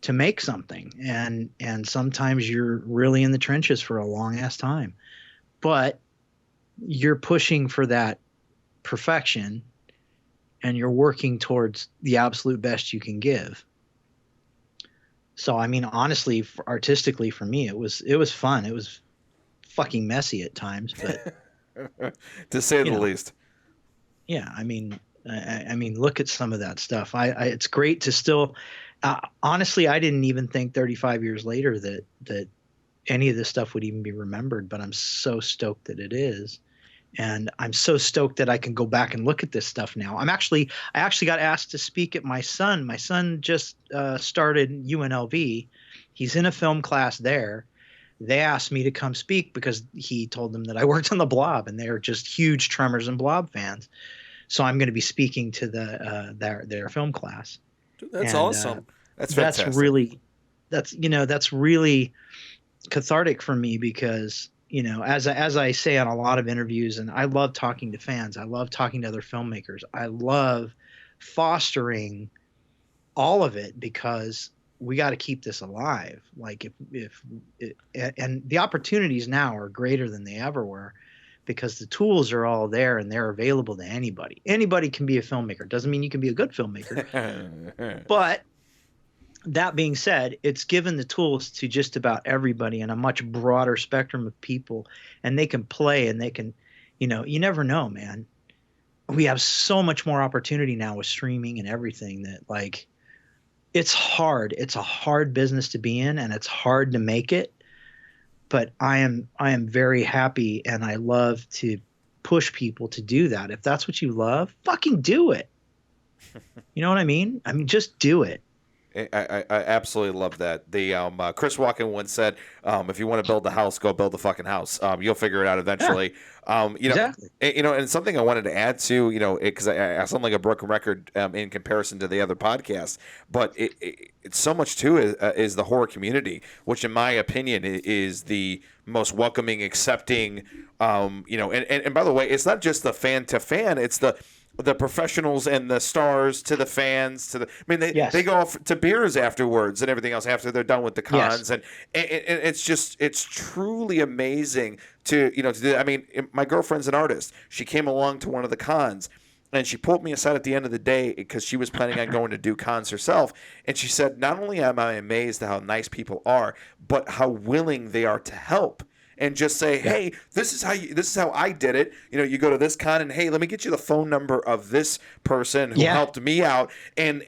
to make something. And sometimes you're really in the trenches for a long ass time, but you're pushing for that perfection, and you're working towards the absolute best you can give. So, honestly, artistically, for me, it was fun. It was fucking messy at times, but to say the least. Yeah, I mean, look at some of that stuff. It's great to still, honestly, I didn't even think 35 years later that any of this stuff would even be remembered, but I'm so stoked that it is. And I'm so stoked that I can go back and look at this stuff now. I actually got asked to speak at my son. My son just started UNLV. He's in a film class there. They asked me to come speak because he told them that I worked on the Blob, and they're just huge Tremors and Blob fans. So I'm going to be speaking to their film class. Dude, that's awesome. That's fantastic. That's really cathartic for me because, as I say on a lot of interviews, and I love talking to fans, I love talking to other filmmakers, I love fostering all of it because we got to keep this alive. Like and the opportunities now are greater than they ever were because the tools are all there and they're available to anybody. Anybody can be a filmmaker. Doesn't mean you can be a good filmmaker, but that being said, it's given the tools to just about everybody and a much broader spectrum of people, and they can play and they can, you never know, man. We have so much more opportunity now with streaming and everything that, like, it's hard. It's a hard business to be in, and it's hard to make it. But I am very happy, and I love to push people to do that. If that's what you love, fucking do it. You know what I mean? I mean, just do it. I absolutely love that. The Chris Walken once said, "If you want to build the house, go build the fucking house. You'll figure it out eventually." Yeah. Exactly. And something I wanted to add to, because I sound like a broken record in comparison to the other podcasts, but it's so much too is the horror community, which in my opinion is the most welcoming, accepting. And by the way, it's not just the fan to fan; it's the professionals and the stars to the fans they go off to beers afterwards and everything else after they're done with the cons. Yes. And it's truly amazing to do. I mean, my girlfriend's an artist. She came along to one of the cons and she pulled me aside at the end of the day because she was planning on going to do cons herself, and she said, not only am I amazed at how nice people are, but how willing they are to help. And just say, hey, this is how I did it. You go to this con, and hey, let me get you the phone number of this person who helped me out. And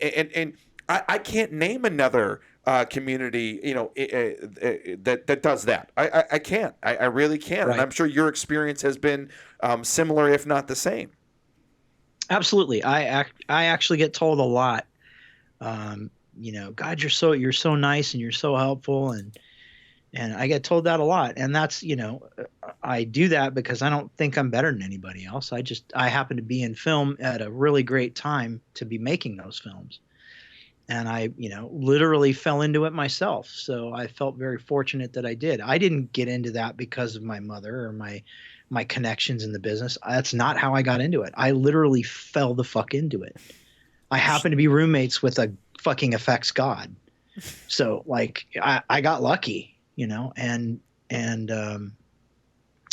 I can't name another community, that does that. I can't. I really can't. Right. And I'm sure your experience has been similar, if not the same. Absolutely. I actually get told a lot. God, you're so nice and you're so helpful, and I get told that a lot. And that's, I do that because I don't think I'm better than anybody else. I happen to be in film at a really great time to be making those films. And I, literally fell into it myself. So I felt very fortunate that I did. I didn't get into that because of my mother or my connections in the business. That's not how I got into it. I literally fell the fuck into it. I happened to be roommates with a fucking effects god. So like I got lucky. And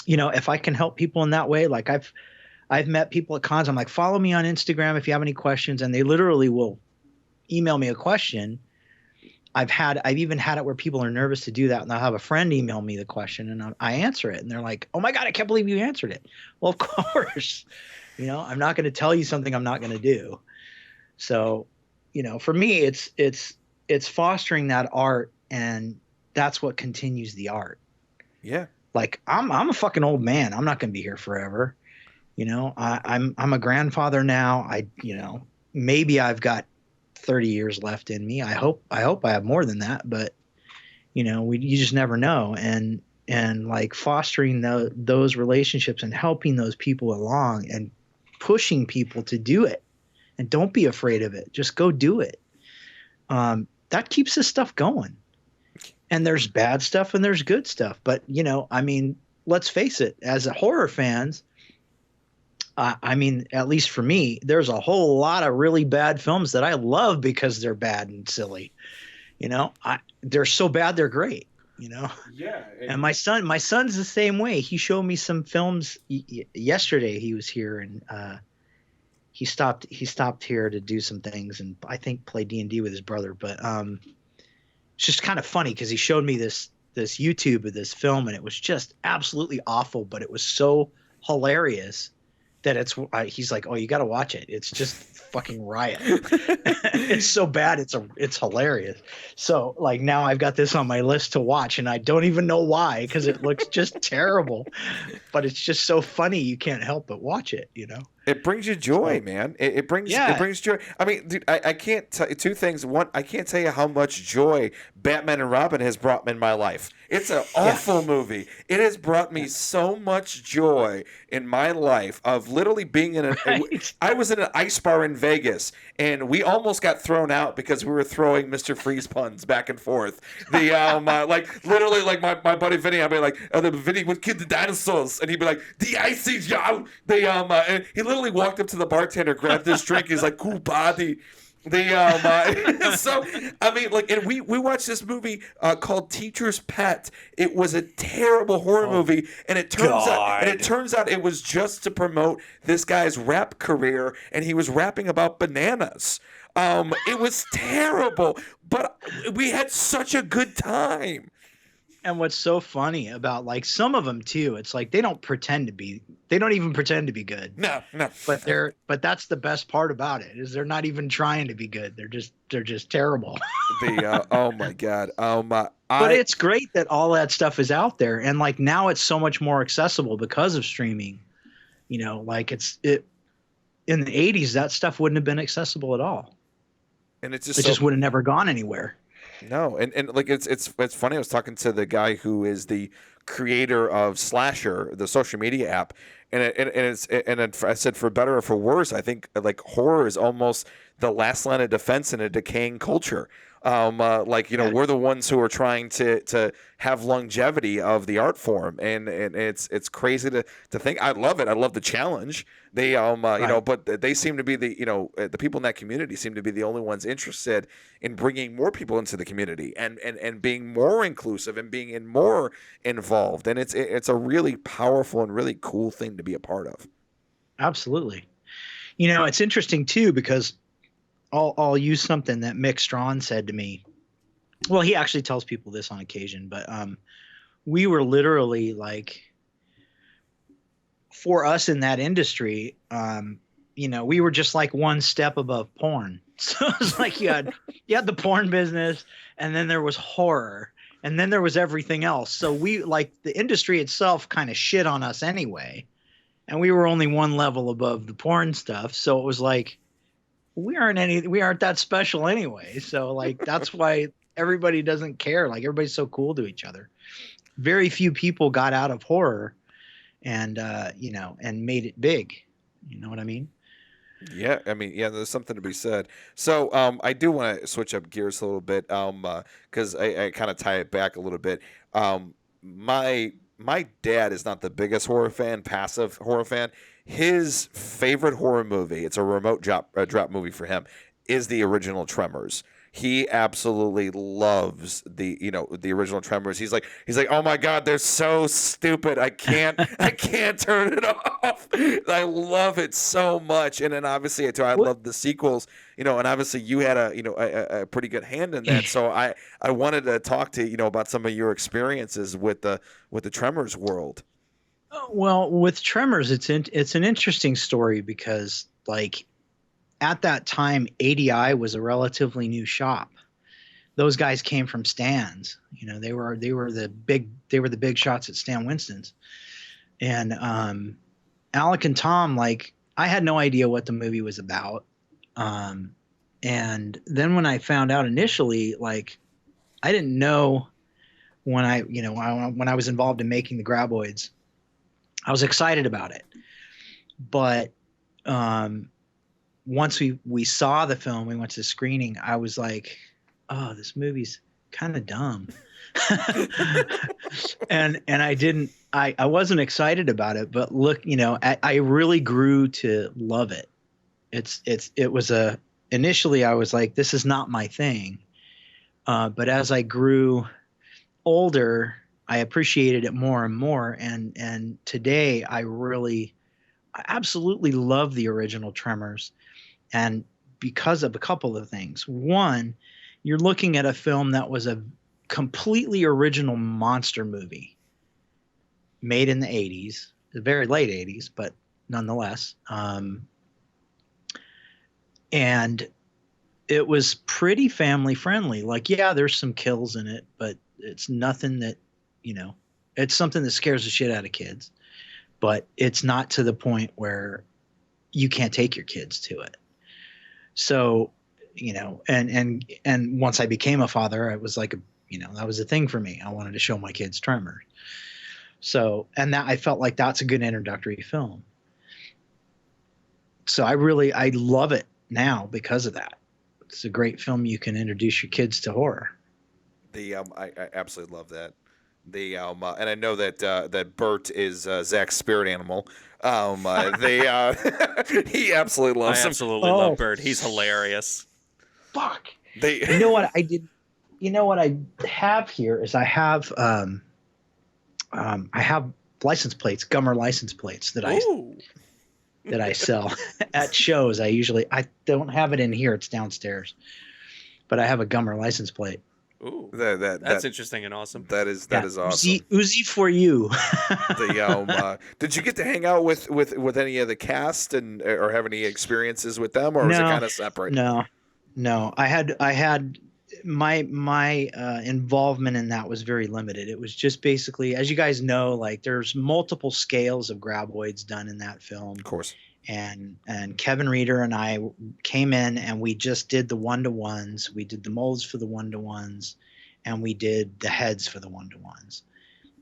if I can help people in that way, like I've met people at cons. I'm like, follow me on Instagram if you have any questions, and they literally will email me a question. I've even had it where people are nervous to do that, and I'll have a friend email me the question, and I answer it, and they're like, "Oh my God, I can't believe you answered it." Well, of course, I'm not going to tell you something I'm not going to do. So, for me, it's fostering that art, and that's what continues the art. Yeah. Like I'm a fucking old man. I'm not going to be here forever. I'm a grandfather now. Maybe I've got 30 years left in me. I hope I have more than that, but you just never know. And like fostering those relationships and helping those people along and pushing people to do it, and don't be afraid of it. Just go do it. That keeps this stuff going. And there's bad stuff and there's good stuff. But, let's face it, as a horror fans, at least for me, there's a whole lot of really bad films that I love because they're bad and silly. They're so bad they're great. Yeah. And my son's the same way. He showed me some films yesterday. He was here, and he stopped here to do some things, and I think play D&D with his brother. But it's just kind of funny because he showed me this YouTube of this film, and it was just absolutely awful, but it was so hilarious that it's he's like, oh, you got to watch it. It's just fucking riot. It's so bad. It's hilarious. So like now I've got this on my list to watch, and I don't even know why, because it looks just terrible, but it's just so funny. You can't help but watch it, you know? It brings you joy, man. It brings joy. I mean, dude, I can't tell you two things. One, I can't tell you how much joy Batman and Robin has brought me in my life. It's an awful movie. It has brought me so much joy in my life of literally being in I was in an ice bar in Vegas, and we almost got thrown out because we were throwing Mr. Freeze puns back and forth. The like literally like my buddy Vinny, I'd be like, the Vinny would kill the dinosaurs, and he'd be like, the ice is y'all. And he literally walked up to the bartender, grabbed his drink. He's like, "Cool body." So I mean, like, and we watched this movie called Teacher's Pet. It was a terrible horror movie, and it turns out it was just to promote this guy's rap career, and he was rapping about bananas. It was terrible, but we had such a good time. And what's so funny about like some of them too, it's like they don't even pretend to be good. No. But that's the best part about it, is they're not even trying to be good. They're just terrible. Oh my God. But it's great that all that stuff is out there, and like now it's so much more accessible because of streaming. You know, like it in the 80s that stuff wouldn't have been accessible at all. And it just would have never gone anywhere. No, and like it's funny. I was talking to the guy who is the creator of Slasher, the social media app, and I said, for better or for worse, I think like horror is almost the last line of defense in a decaying culture. We're the ones who are trying to have longevity of the art form, and it's crazy to think. I love it. I love the challenge. They but they seem to be the people in that community seem to be the only ones interested in bringing more people into the community and being more inclusive and being more involved. And it's a really powerful and really cool thing to be a part of. Absolutely. You know, it's interesting too, because I'll use something that Mick Strawn said to me. Well, he actually tells people this on occasion, but we were literally like, for us in that industry, we were just like one step above porn. So it was like you had the porn business, and then there was horror, and then there was everything else. So we, like, the industry itself kind of shit on us anyway, and we were only one level above the porn stuff. So it was like, we aren't that special anyway. So like that's why everybody doesn't care. Like everybody's so cool to each other. Very few people got out of horror and and made it big. You know what I mean? Yeah, I mean, yeah, there's something to be said. So I do want to switch up gears a little bit because I kind of tie it back a little bit. My dad is not the biggest horror fan, passive horror fan. His favorite horror movie, it's a remote drop movie for him, is the original Tremors. He absolutely loves the original Tremors. He's like, oh my God, they're so stupid. I can't turn it off. I love it so much. And then obviously I love the sequels, and obviously you had a pretty good hand in that. So I wanted to talk to about some of your experiences with the Tremors world. Well, with Tremors, it's an interesting story because like at that time, ADI was a relatively new shop. Those guys came from Stan's. They were the big shots at Stan Winston's. And Alec and Tom, like, I had no idea what the movie was about. And then when I found out initially, like, I didn't know when I was involved in making the Graboids, I was excited about it. But once we saw the film, we went to the screening, I was like, oh, this movie's kind of dumb. and I wasn't excited about it, but look, I really grew to love it. Initially I was like, this is not my thing. But as I grew older, I appreciated it more and more. And today I absolutely love the original Tremors. And because of a couple of things. One, you're looking at a film that was a completely original monster movie made in the 80s, the very late 80s, but nonetheless. And it was pretty family friendly. Like, yeah, there's some kills in it, but it's nothing that, it's something that scares the shit out of kids, but it's not to the point where you can't take your kids to it. So, and once I became a father, it was like, that was a thing for me. I wanted to show my kids Tremors. So, and that I felt like that's a good introductory film. So I love it now because of that. It's a great film. You can introduce your kids to horror. I absolutely love that. And I know that Bert is Zach's spirit animal. He absolutely loves him. I absolutely love Bert. He's hilarious. Fuck. You know what I did? You know what I have here is I have license plates, Gummer license plates that I sell at shows. I don't have it in here. It's downstairs, but I have a Gummer license plate. Ooh, that's interesting and awesome. That is awesome. Uzi for you. Did you get to hang out with any of the cast or have any experiences with them, or was it kind of separate? No. I had my involvement in that was very limited. It was just basically, as you guys know, like there's multiple scales of graboids done in that film. Of course. And Kevin Reeder and I came in and we just did the 1-to-1s. We did the molds for the 1-to-1s, and we did the heads for the 1-to-1s,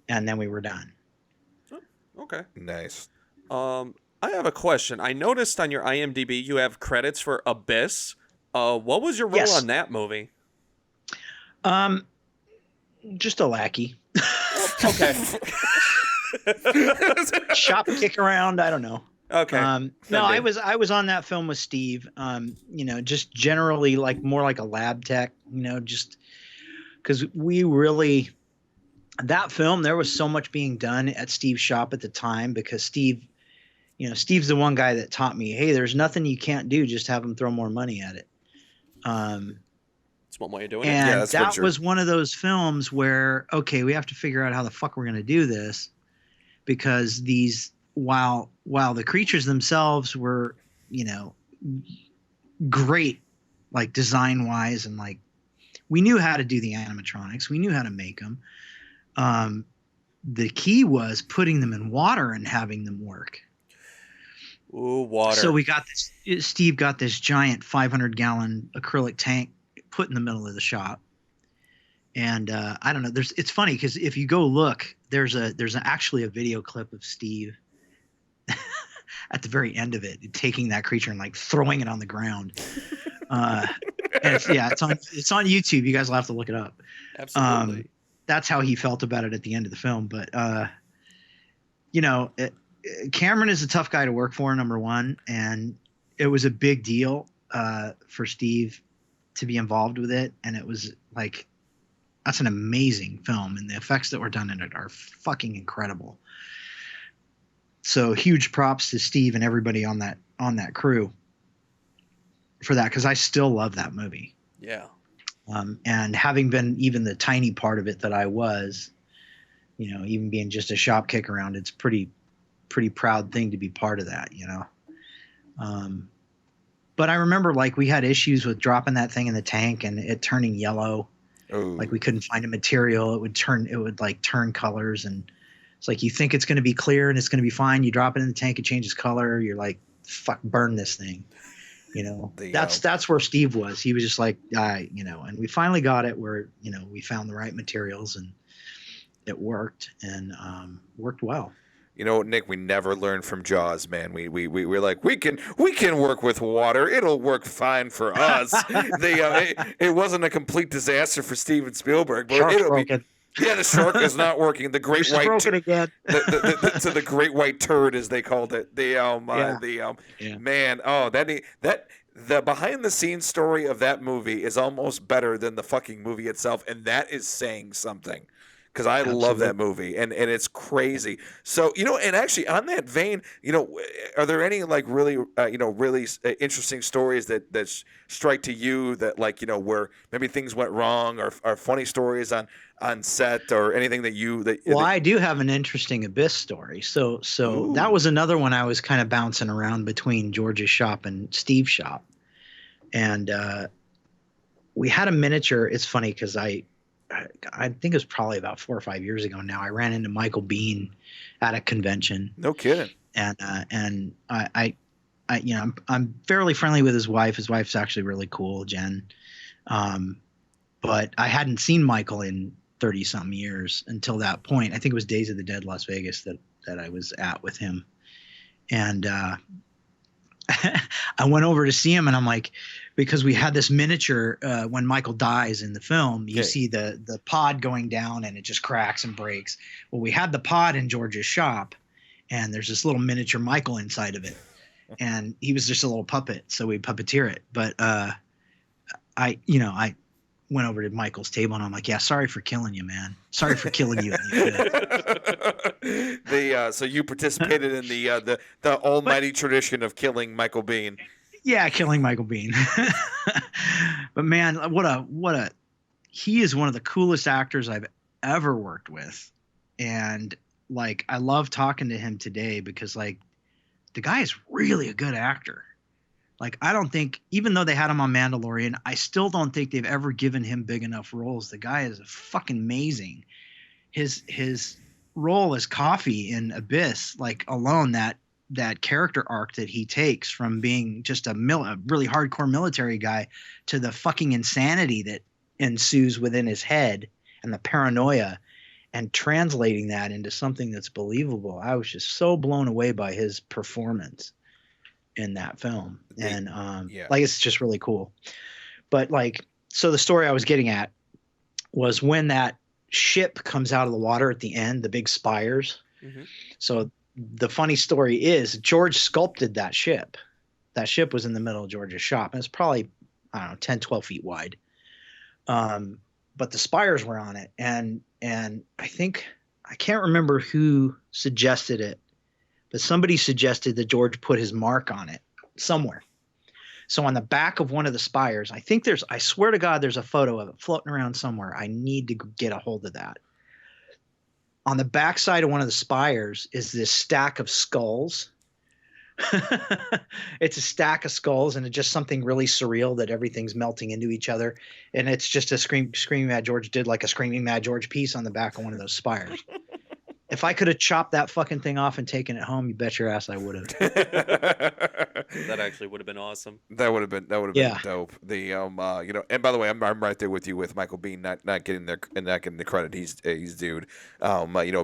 and then we were done. Oh, okay. Nice. I have a question. I noticed on your IMDb you have credits for Abyss. What was your role on that movie? Just a lackey. Okay. Shop kick around. I don't know. Okay. No, I was on that film with Steve. Just generally like more like a lab tech. Just because that film, there was so much being done at Steve's shop at the time, because Steve's the one guy that taught me, hey, there's nothing you can't do. Just have them throw more money at it. That's one way of doing it. And that was one of those films where, okay, we have to figure out how the fuck we're going to do this, because while the creatures themselves were, great, like design wise, and like we knew how to do the animatronics, we knew how to make them. The key was putting them in water and having them work. Ooh, water. So Steve got this giant 500-gallon acrylic tank put in the middle of the shop. And I don't know, it's funny because if you go look, there's actually a video clip of Steve at the very end of it, taking that creature and like throwing it on the ground. And it's on YouTube. You guys will have to look it up. Absolutely. That's how he felt about it at the end of the film. But Cameron is a tough guy to work for, number one, and it was a big deal for Steve to be involved with it. And it was like, that's an amazing film, and the effects that were done in it are fucking incredible. So huge props to Steve and everybody on that crew for that, because I still love that movie. Yeah. And having been even the tiny part of it that I was, even being just a shop kick around, it's pretty proud thing to be part of that, But I remember like we had issues with dropping that thing in the tank and it turning yellow. Ooh. Like we couldn't find a material. It would turn colors, and it's like you think it's going to be clear and it's going to be fine. You drop it in the tank, it changes color. You're like, fuck, burn this thing. That's where Steve was. He was just like, and we finally got it where, we found the right materials and it worked, and worked well. Nick, we never learned from Jaws, man. We're like, we can work with water. It'll work fine for us. It wasn't a complete disaster for Steven Spielberg, but it'll be. Yeah, the shark is not working. The great white again. the great white turd, as they called it. Man, the behind the scenes story of that movie is almost better than the fucking movie itself, and that is saying something. because I love Absolutely. that movie, and it's crazy. So, and actually on that vein, are there any like really really interesting stories that strike to you that like where maybe things went wrong, or funny stories on set, or anything that you that Well, that, I do have an interesting Abyss story. So that Ooh. was another one I was kind of bouncing around between George's shop and Steve's shop. And we had a miniature. It's funny because I think it was probably about 4 or 5 years ago now. I ran into Michael Biehn at a convention. No kidding. And I'm fairly friendly with his wife. His wife's actually really cool, Jen. But I hadn't seen Michael in 30 something years until that point. I think it was Days of the Dead Las Vegas that I was at with him. And I went over to see him, and I'm like, because we had this miniature when Michael dies in the film, you see the pod going down and it just cracks and breaks. Well, we had the pod in George's shop, and there's this little miniature Michael inside of it. And he was just a little puppet, so we puppeteer it. But I went over to Michael's table, and I'm like, yeah, sorry for killing you, man. Sorry for killing you. So you participated in the almighty tradition of killing Michael Biehn. Yeah, killing Michael Biehn. But man, he is one of the coolest actors I've ever worked with. And like, I love talking to him today because like the guy is really a good actor. Like, I don't think, even though they had him on Mandalorian, I still don't think they've ever given him big enough roles. The guy is fucking amazing. His role as Coffee in Abyss, like alone, that character arc that he takes from being just a really hardcore military guy to the fucking insanity that ensues within his head and the paranoia, and translating that into something that's believable. I was just so blown away by his performance in that film. And like, it's just really cool. But like, so the story I was getting at was when that ship comes out of the water at the end, the big spires. Mm-hmm. So the funny story is George sculpted that ship. That ship was in the middle of George's shop, and it's probably, I don't know, 10, 12 feet wide. But the spires were on it. And I think, I can't remember who suggested it, but somebody suggested that George put his mark on it somewhere. So on the back of one of the spires, I swear to God, there's a photo of it floating around somewhere. I need to get a hold of that. On the back side of one of the spires is this stack of skulls. It's a stack of skulls, and it's just something really surreal that everything's melting into each other. And it's just a Screaming Mad George did like a Screaming Mad George piece on the back of one of those spires. If I could have chopped that fucking thing off and taken it home, you bet your ass I would have. That actually would have been awesome. That would have been dope. The and by the way, I'm right there with you with Michael Biehn not getting the credit he's dude.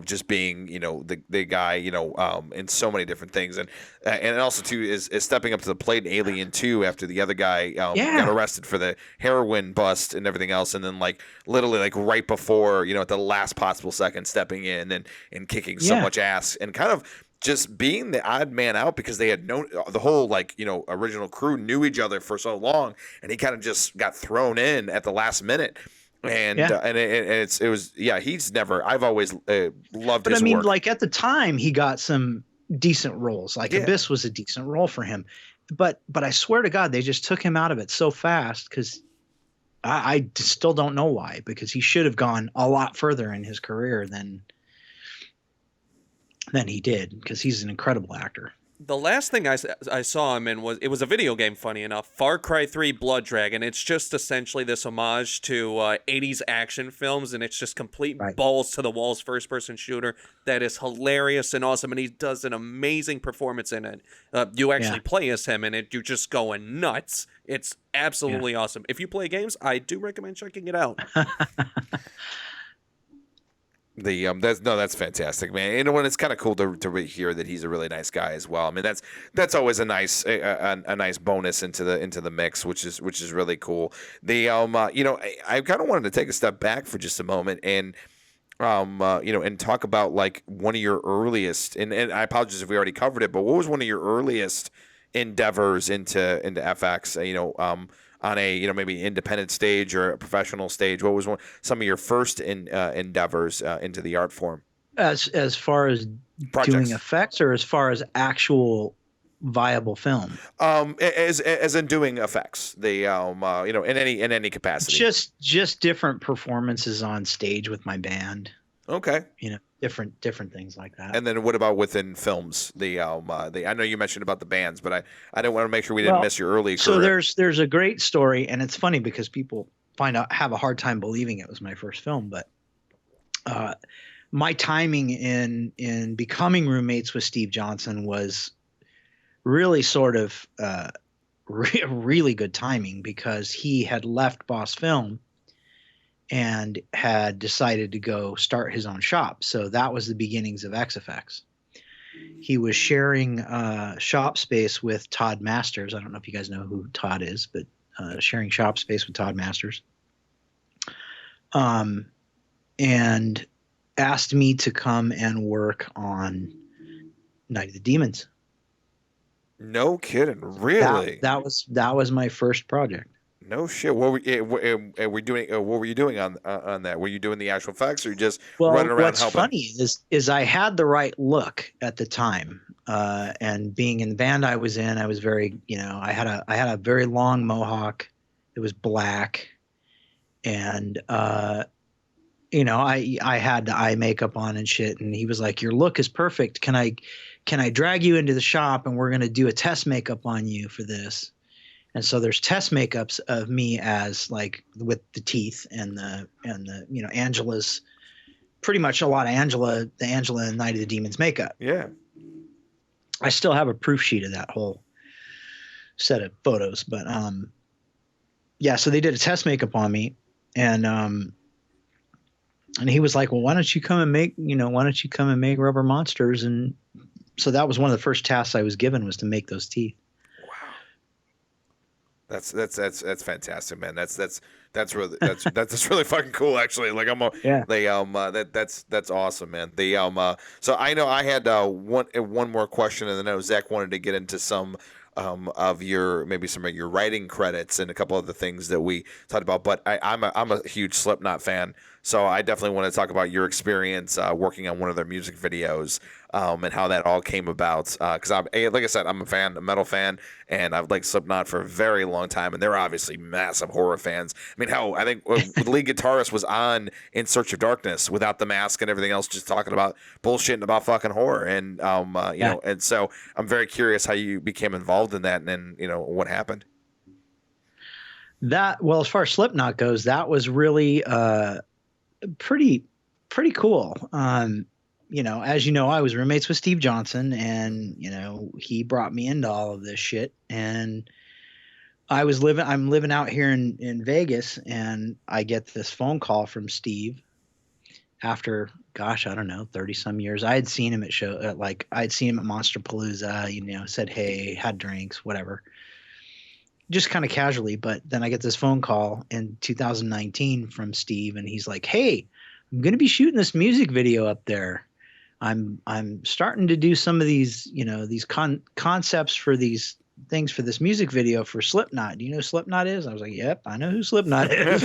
Just being the guy in so many different things, and also too is stepping up to the plate in Alien 2 after the other guy got arrested for the heroin bust and everything else, and then like literally like right before at the last possible second stepping in and kicking so much ass and kind of just being the odd man out because they had known the whole original crew knew each other for so long, and he kind of just got thrown in at the last minute. And he's never. I've always loved his work. But I mean, like at the time, he got some decent roles. Like Abyss was a decent role for him, but I swear to God, they just took him out of it so fast because I still don't know why. Because he should have gone a lot further in his career than he did, because he's an incredible actor. The last thing I saw him in was a video game, funny enough, Far Cry 3 Blood Dragon. It's just essentially this homage to 80s action films, and it's just complete balls to the walls first-person shooter that is hilarious and awesome, and he does an amazing performance in it. You actually play as him in it. You're just going nuts. It's absolutely awesome. If you play games, I do recommend checking it out. That's fantastic, man. When it's kind of cool to hear that he's a really nice guy as well. I mean, that's always a nice bonus into the mix, which is really cool. I kind of wanted to take a step back for just a moment and and talk about like one of your earliest, and I apologize if we already covered it, but what was one of your earliest endeavors into FX? On a maybe independent stage or a professional stage. What was some of your first endeavors into the art form? As far as projects. Doing effects, or as far as actual viable film? As in doing effects, the in any capacity. Just different performances on stage with my band. Okay. Different things like that. And then what about within films? I know you mentioned about the bands, but I didn't want to make sure we didn't miss your early career. So there's a great story, and it's funny because people have a hard time believing it was my first film, but my timing in becoming roommates with Steve Johnson was really sort of really good timing, because he had left Boss Film and had decided to go start his own shop. So that was the beginnings of XFX. He was sharing shop space with Todd Masters. I don't know if you guys know who Todd is, but sharing shop space with Todd Masters. And asked me to come and work on Night of the Demons. No kidding, really? That was my first project. No shit. What were you doing on that? Were you doing the actual effects, or you just running around what's helping? Funny is I had the right look at the time, and being in the band I was in, I was very, I had a very long mohawk. It was black, and I had the eye makeup on and shit. And he was like, "Your look is perfect. Can I drag you into the shop and we're gonna do a test makeup on you for this?" And so there's test makeups of me as like with the teeth and the Angela's, pretty much a lot of the Angela and Night of the Demons makeup. Yeah. I still have a proof sheet of that whole set of photos, but yeah, so they did a test makeup on me, and he was like, "Well, why don't you come and make Rubber Monsters?" And so that was one of the first tasks I was given, was to make those teeth. That's fantastic, man. That's really fucking cool, actually. Like that's awesome, man. So I know I had one more question, and then I know Zach wanted to get into some of your writing credits and a couple of the things that we talked about. But I'm a huge Slipknot fan, so I definitely want to talk about your experience working on one of their music videos, and how that all came about. Because like I said, I'm a metal fan, and I've liked Slipknot for a very long time, and they're obviously massive horror fans. I mean, hell, I think the lead guitarist was on In Search of Darkness without the mask and everything else, just talking about bullshitting about fucking horror, and and so I'm very curious how you became involved in that, and then what happened. Well, as far as Slipknot goes, that was really pretty cool. As you know, I was roommates with Steve Johnson, and he brought me into all of this shit. And I'm living out here in Vegas, and I get this phone call from Steve after, gosh, I don't know, 30 some years. I had seen him I'd seen him at Monster Palooza, said, "Hey," had drinks, whatever, just kind of casually. But then I get this phone call in 2019 from Steve, and he's like, "Hey, I'm going to be shooting this music video up there. I'm starting to do some of these, these concepts for these things for this music video for Slipknot. Do you know who Slipknot is?" I was like, "Yep, I know who Slipknot is."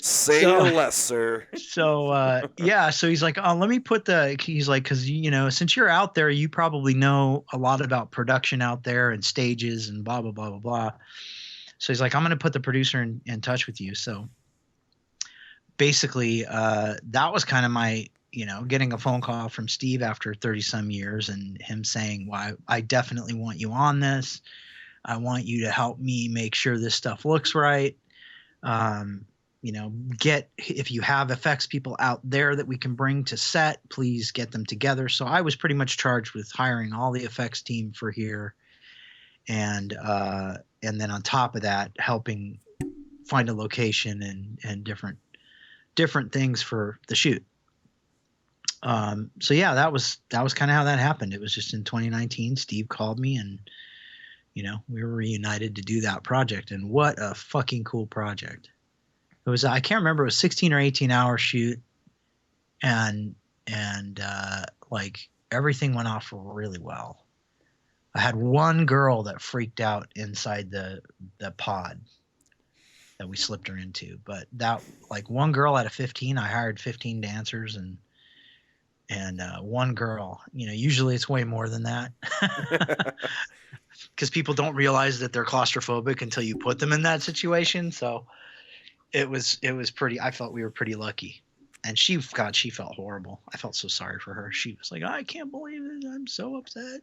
Say less, sir. So yeah, so he's like, "Oh, let me put he's like, because since you're out there, you probably know a lot about production out there and stages and blah blah blah blah blah." So he's like, "I'm going to put the producer in touch with you." So basically, that was kind of my, getting a phone call from Steve after 30 some years, and him saying, "Well, I definitely want you on this. I want you to help me make sure this stuff looks right. If you have effects people out there that we can bring to set, please get them together." So I was pretty much charged with hiring all the effects team for here, and then on top of that, helping find a location and different things for the shoot. So yeah, that was kind of how that happened. It was just in 2019, Steve called me, and we were reunited to do that project. And what a fucking cool project. It was, I can't remember, it was 16 or 18-hour shoot, and like everything went off really well. I had one girl that freaked out inside the pod that we slipped her into, but that, like, one girl out of 15, I hired 15 dancers, and one girl, usually it's way more than that. Because people don't realize that they're claustrophobic until you put them in that situation. So it was pretty, I felt we were pretty lucky. And she felt horrible. I felt so sorry for her. She was like, I can't believe it. I'm so upset.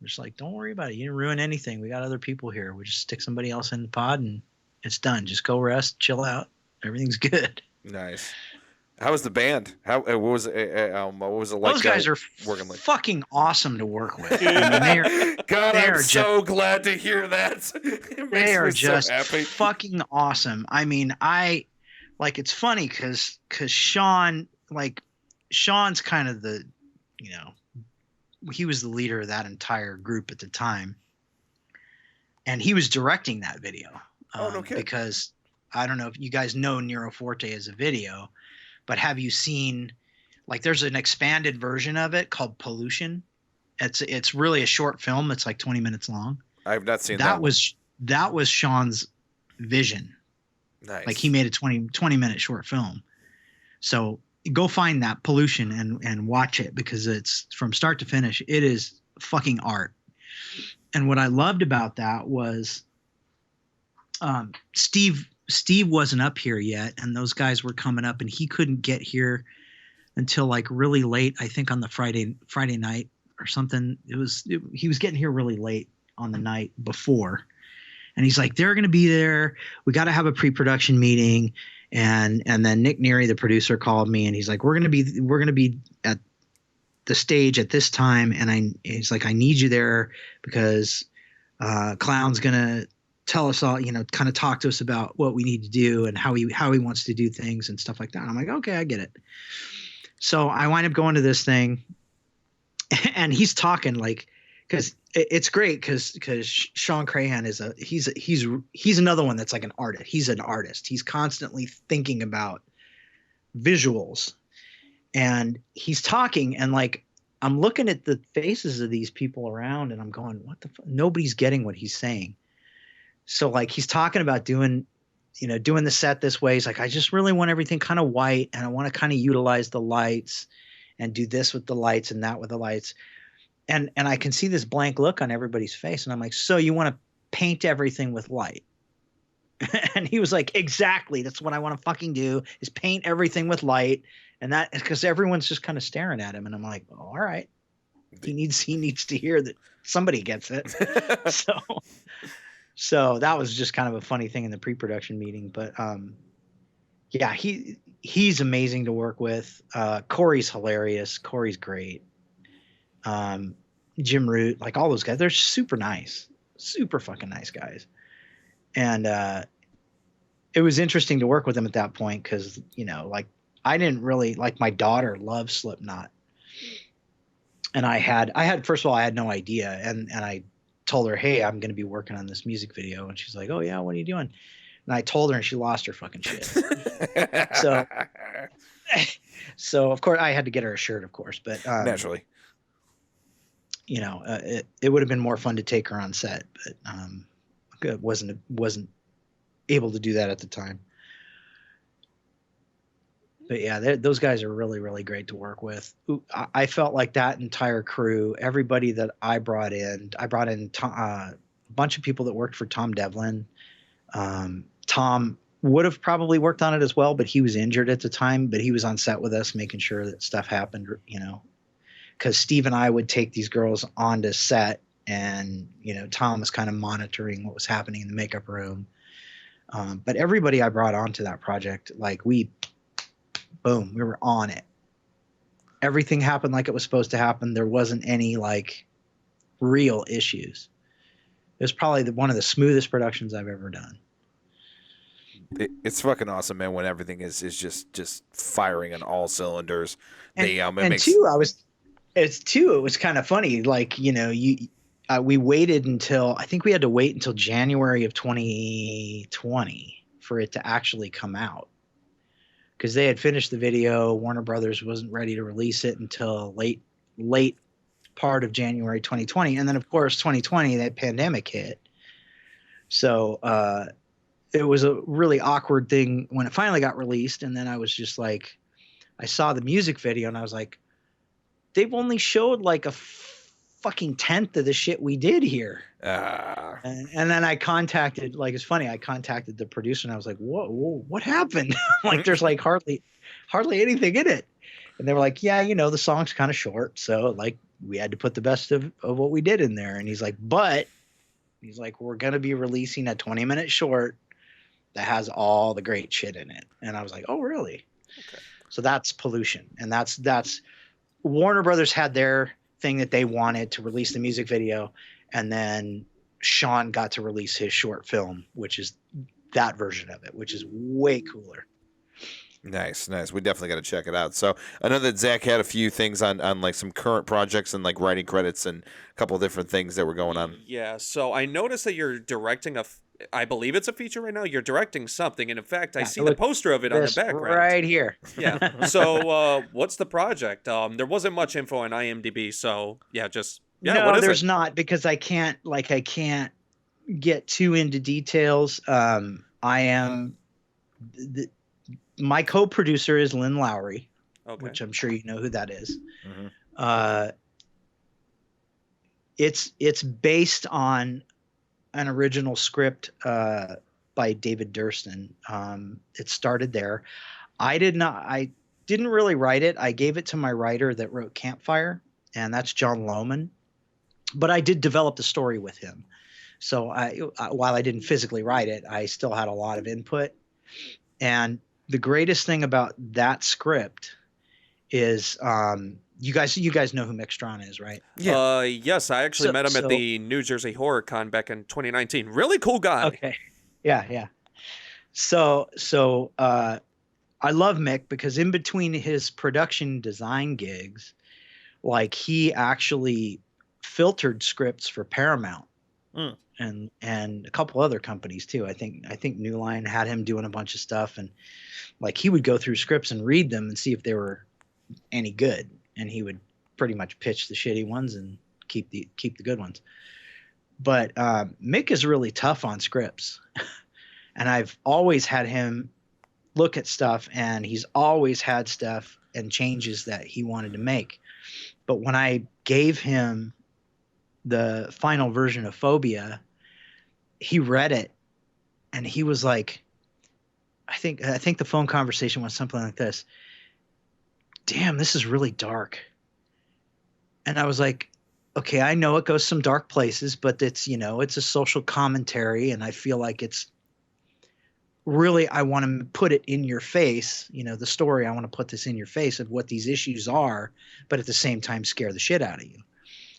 I'm just like, don't worry about it. You didn't ruin anything. We got other people here. We just stick somebody else in the pod and it's done. Just go rest, chill out. Everything's good. Nice. How was the band? What was it like? Those guys are fucking awesome to work with. I'm so glad to hear that. They are just fucking awesome. I mean, it's funny because Sean's kind of the, he was the leader of that entire group at the time, and he was directing that video. Okay. Because I don't know if you guys know Nero Forte as a video. But have you seen, like, there's an expanded version of it called Pollution. It's really a short film. It's like 20 minutes long. I've not seen that. That was Sean's vision. Nice. Like, he made a 20-minute short film. So go find that Pollution and watch it, because it's from start to finish. It is fucking art. And what I loved about that was Steve wasn't up here yet, and those guys were coming up, and he couldn't get here until like really late. I think on the Friday night or something. He was getting here really late on the night before, and he's like, "They're going to be there. We got to have a pre-production meeting." And then Nick Neary, the producer, called me, and he's like, "We're going to be at the stage at this time," and he's like, "I need you there because Clown's going to tell us all, kind of talk to us about what we need to do and how he wants to do things and stuff like that." And I'm like, okay, I get it. So I wind up going to this thing, and he's talking like, because it's great because Sean Crahan he's another one that's like an artist. He's an artist. He's constantly thinking about visuals, and he's talking, and like, I'm looking at the faces of these people around, and I'm going, what the fuck? Nobody's getting what he's saying. So like, he's talking about doing the set this way. He's like, I just really want everything kind of white, and I want to kind of utilize the lights and do this with the lights and that with the lights. And I can see this blank look on everybody's face. And I'm like, so you want to paint everything with light? And he was like, exactly. That's what I want to fucking do, is paint everything with light. And that is because everyone's just kind of staring at him. And I'm like, oh, all right. He needs to hear that somebody gets it. So that was just kind of a funny thing in the pre-production meeting. But yeah, he's amazing to work with. Corey's hilarious. Corey's great. Jim Root, like, all those guys, they're super nice, super fucking nice guys. And it was interesting to work with them at that point because, like, I didn't really, like, my daughter loves Slipknot. And I had first of all, I had no idea. And I told her, hey, I'm going to be working on this music video. And she's like, oh yeah, what are you doing? And I told her, and she lost her fucking shit. So of course I had to get her a shirt, of course, but naturally, it would have been more fun to take her on set, but wasn't able to do that at the time. But yeah, those guys are really, really great to work with. I felt like that entire crew, everybody that I brought in a bunch of people that worked for Tom Devlin. Tom would have probably worked on it as well, but he was injured at the time. But he was on set with us, making sure that stuff happened, because Steve and I would take these girls onto set, and, Tom was kind of monitoring what was happening in the makeup room. But everybody I brought onto that project, like, boom, we were on it. Everything happened like it was supposed to happen. There wasn't any, like, real issues. It was probably one of the smoothest productions I've ever done. It's fucking awesome, man, when everything is just firing on all cylinders. It was kind of funny. Like, we waited until, I think we had to wait until January of 2020 for it to actually come out. Because they had finished the video. Warner Brothers wasn't ready to release it until late part of January 2020. And then, of course, 2020, that pandemic hit. So it was a really awkward thing when it finally got released. And then I was just like, I saw the music video and I was like, they've only showed like a fucking tenth of the shit we did here. And then I contacted, like, it's funny, I contacted the producer and I was like, whoa, what happened? Like, there's like hardly anything in it. And they were like, yeah, you know, the song's kind of short. So like we had to put the best of what we did in there. And he's like, we're going to be releasing a 20-minute short that has all the great shit in it. And I was like, oh, really? Okay. So that's Pollution. And that's Warner Brothers had their thing that they wanted to release the music video. And then Sean got to release his short film, which is that version of it, which is way cooler. Nice. We definitely got to check it out. So I know that Zach had a few things on like some current projects and like writing credits and a couple of different things that were going on. Yeah. So I noticed that you're directing I believe it's a feature right now. You're directing something. And in fact, I see the poster of it on the background. Right here. Yeah. So what's the project? There wasn't much info on IMDb. So yeah, no, what is there's it? not, because I can't get too into details. My co-producer is Lynn Lowry, which I'm sure you know who that is. Mm-hmm. It's based on an original script by David Durston. It started there. I didn't really write it. I gave it to my writer that wrote Campfire, and that's John Lohman. But I did develop the story with him. So while I didn't physically write it, I still had a lot of input. And the greatest thing about that script is you guys know who Mick Strawn is, right? Yeah. Yes, I actually met him at the New Jersey Horror Con back in 2019. Really cool guy. Okay. Yeah. So I love Mick because in between his production design gigs, like, he actually filtered scripts for Paramount. And a couple other companies too. I think New Line had him doing a bunch of stuff, and like he would go through scripts and read them and see if they were any good, and he would pretty much pitch the shitty ones and keep the good ones. But Mick is really tough on scripts, and I've always had him look at stuff, and he's always had stuff and changes that he wanted to make. But when I gave him the final version of Phobia, he read it and he was like, I think the phone conversation was something like this: damn, this is really dark. And I was like, okay, I know it goes some dark places, but it's a social commentary, and I feel like it's really, I want to put it in your face, the story, I want to put this in your face of what these issues are, but at the same time scare the shit out of you.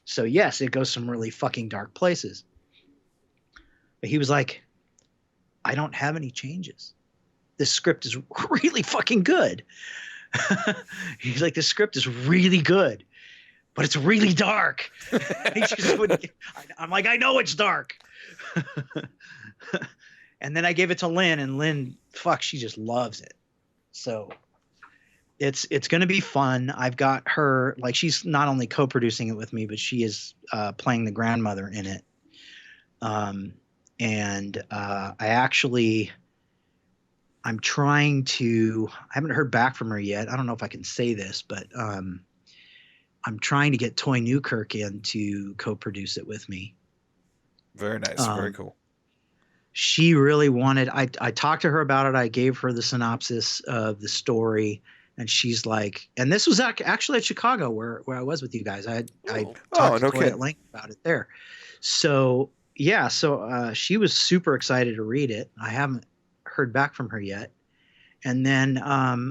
So yes, it goes some really fucking dark places. But he was like, I don't have any changes. This script is really fucking good. He's like, this script is really good, but it's really dark. He just wouldn't. I'm like, I know it's dark. And then I gave it to Lynn, and Lynn, she just loves it. So it's going to be fun. I've got her, like, she's not only co-producing it with me, but she is playing the grandmother in it. I'm trying to, I haven't heard back from her yet. I don't know if I can say this, but I'm trying to get Toy Newkirk in to co-produce it with me. Very nice. Very cool. She really wanted, I talked to her about it. I gave her the synopsis of the story, and she's like, and this was actually at Chicago where I was with you guys. I talked to Toy at length about it there. So yeah, she was super excited to read it. I haven't heard back from her yet. And then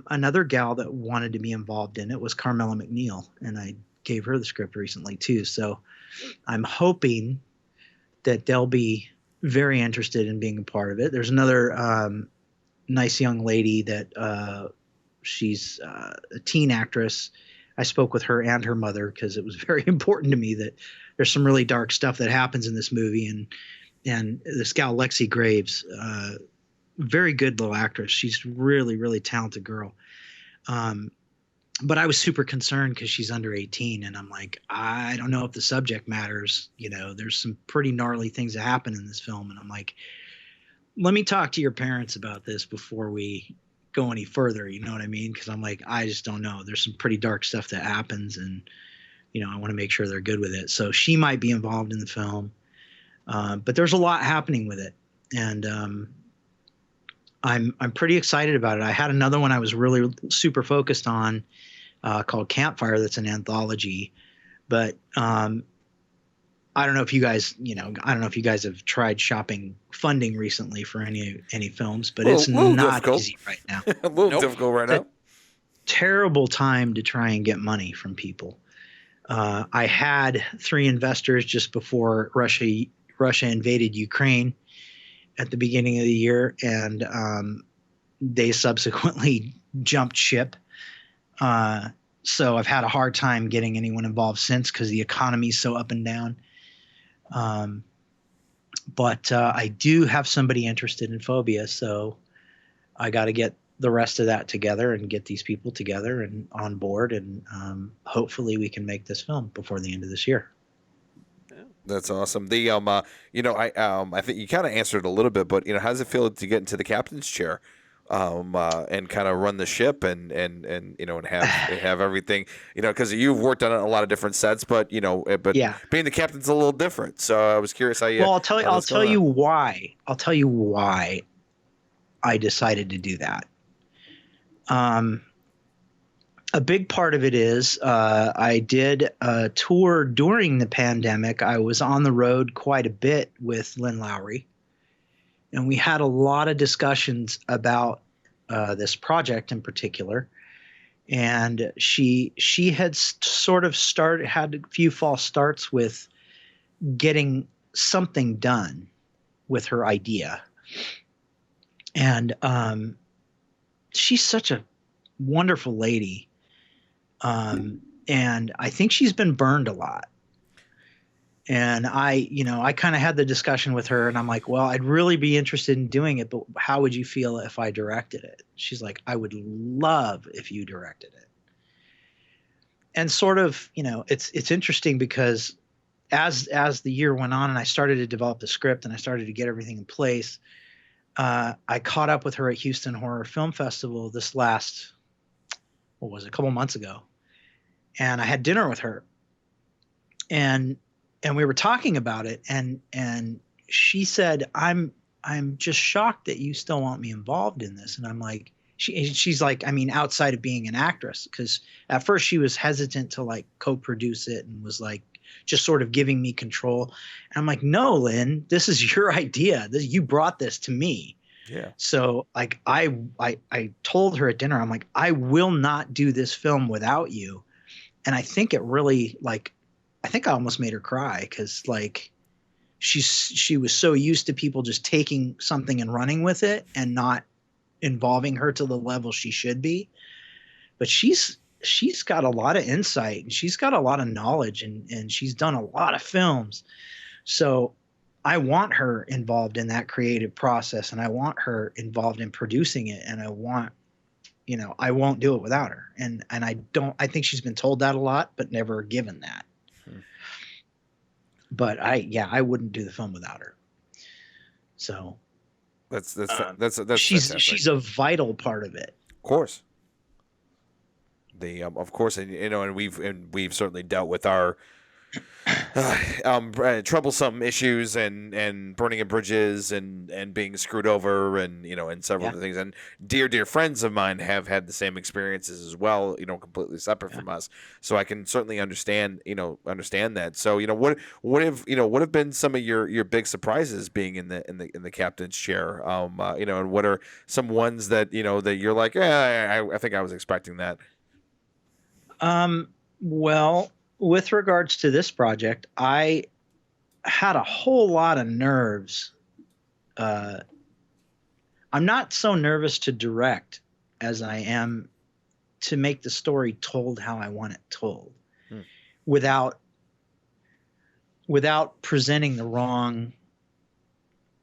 another gal that wanted to be involved in it was Carmela McNeil, and I gave her the script recently too. So I'm hoping that they'll be very interested in being a part of it. There's another nice young lady that she's a teen actress. I spoke with her and her mother because it was very important to me that there's some really dark stuff that happens in this movie. And this gal, Lexi Graves, very good little actress. She's really, really talented girl. but I was super concerned because she's under 18, and I'm like, I don't know if the subject matters. There's some pretty gnarly things that happen in this film, and I'm like, let me talk to your parents about this before we go any further. You know what I mean? Because I'm like, I just don't know. There's some pretty dark stuff that happens, and I want to make sure they're good with it. So she might be involved in the film, but there's a lot happening with it, and I'm pretty excited about it. I had another one I was really super focused on called Campfire. That's an anthology, but I don't know if you guys, have tried shopping funding recently for any films, but it's not easy right now. A little difficult right now. Terrible time to try and get money from people. I had 3 investors just before Russia invaded Ukraine at the beginning of the year, and they subsequently jumped ship. So I've had a hard time getting anyone involved since because the economy is so up and down. But I do have somebody interested in Phobia, so I got to get the rest of that together and get these people together and on board, and hopefully we can make this film before the end of this year. That's awesome. The I think you kind of answered a little bit, but how does it feel to get into the captain's chair, and kind of run the ship and have everything, because you've worked on a lot of different sets, but being the captain's a little different. So I was curious how you. Well, I'll tell you why. I'll tell you why I decided to do that. A big part of it is I did a tour during the pandemic. I was on the road quite a bit with Lynn Lowry, and we had a lot of discussions about this project in particular. And she had sort of had a few false starts with getting something done with her idea. And she's such a wonderful lady. And I think she's been burned a lot. And I kind of had the discussion with her, and I'm like, well, I'd really be interested in doing it, but how would you feel if I directed it? She's like, I would love if you directed it. And sort of, it's interesting because as the year went on and I started to develop the script and I started to get everything in place, I caught up with her at Houston Horror Film Festival this last, a couple months ago. And I had dinner with her, and we were talking about it, and she said, I'm just shocked that you still want me involved in this. And I'm like, she's like, I mean, outside of being an actress, because at first she was hesitant to like co-produce it and was like just sort of giving me control. And I'm like, no, Lynn, this is your idea. You brought this to me. Yeah. So like I told her at dinner, I'm like, I will not do this film without you. And I think it really I think I almost made her cry because like she was so used to people just taking something and running with it and not involving her to the level she should be. But she's got a lot of insight and she's got a lot of knowledge and she's done a lot of films. So I want her involved in that creative process, and I want her involved in producing it, and I won't do it without her. And I think she's been told that a lot, but never given that. But I wouldn't do the film without her. So that's she's a vital part of it. Of course. Of course, and we've certainly dealt with our troublesome issues and burning of bridges and being screwed over and several other things. And dear friends of mine have had the same experiences as well, completely separate from us. So I can certainly understand that. So what have been some of your big surprises being in the captain's chair? And what are some ones that that you're like, I think I was expecting that. Well, with regards to this project, I had a whole lot of nerves. I'm not so nervous to direct as I am to make the story told how I want it told, without presenting the wrong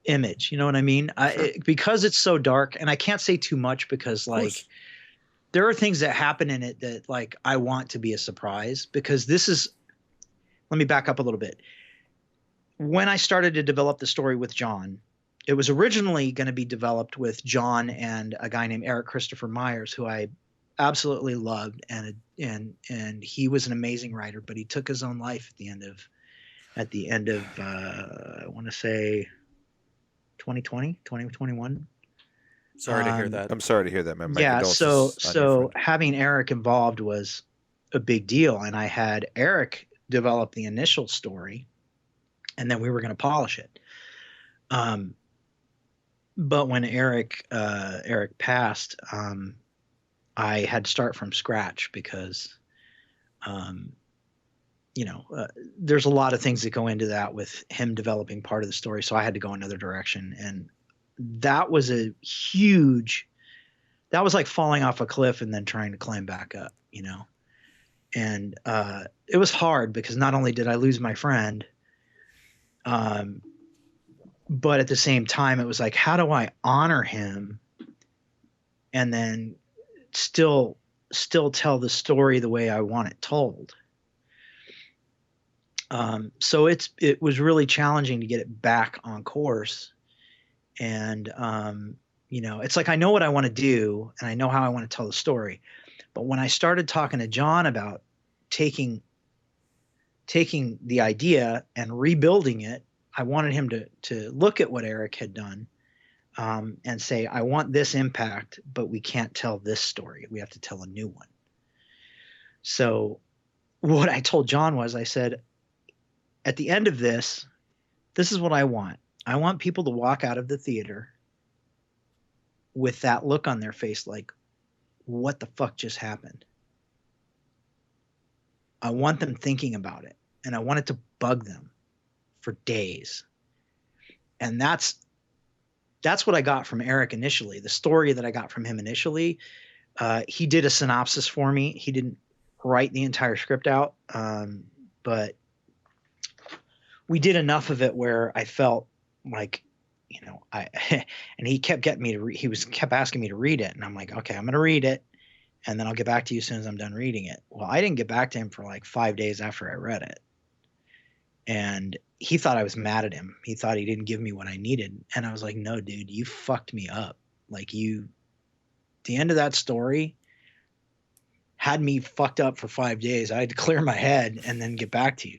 image. You know what I mean? Sure. Because it's so dark, and I can't say too much because there are things that happen in it that like I want to be a surprise, because this is, let me back up a little bit. When I started to develop the story with John, it was originally going to be developed with John and a guy named Eric Christopher Myers, who I absolutely loved, and he was an amazing writer, but he took his own life at the end of I want to say 2021. Sorry to hear that. I'm sorry to hear that, man. My Yeah, condolences so having Eric involved was a big deal, and I had Eric develop the initial story, and then we were going to polish it. But when Eric passed, I had to start from scratch because, there's a lot of things that go into that with him developing part of the story. So I had to go another direction. And that was that was like falling off a cliff and then trying to climb back up, and it was hard because not only did I lose my friend, but at the same time, it was like, how do I honor him and then still tell the story the way I want it told? So it was really challenging to get it back on course. And, it's like, I know what I want to do and I know how I want to tell the story. But when I started talking to John about taking the idea and rebuilding it, I wanted him to look at what Eric had done, and say, I want this impact, but we can't tell this story. We have to tell a new one. So what I told John was, I said, at the end of this is what I want. I want people to walk out of the theater with that look on their face like, what the fuck just happened? I want them thinking about it, and I want it to bug them for days. And that's what I got from Eric initially. The story that I got from him initially, he did a synopsis for me. He didn't write the entire script out, but we did enough of it where I felt like, and he kept getting me to kept asking me to read it, and I'm like, okay, I'm going to read it, and then I'll get back to you as soon as I'm done reading it. Well, I didn't get back to him for like 5 days after I read it. And he thought I was mad at him. He thought he didn't give me what I needed. And I was like, no, dude, you fucked me up. Like, the end of that story had me fucked up for 5 days. I had to clear my head and then get back to you.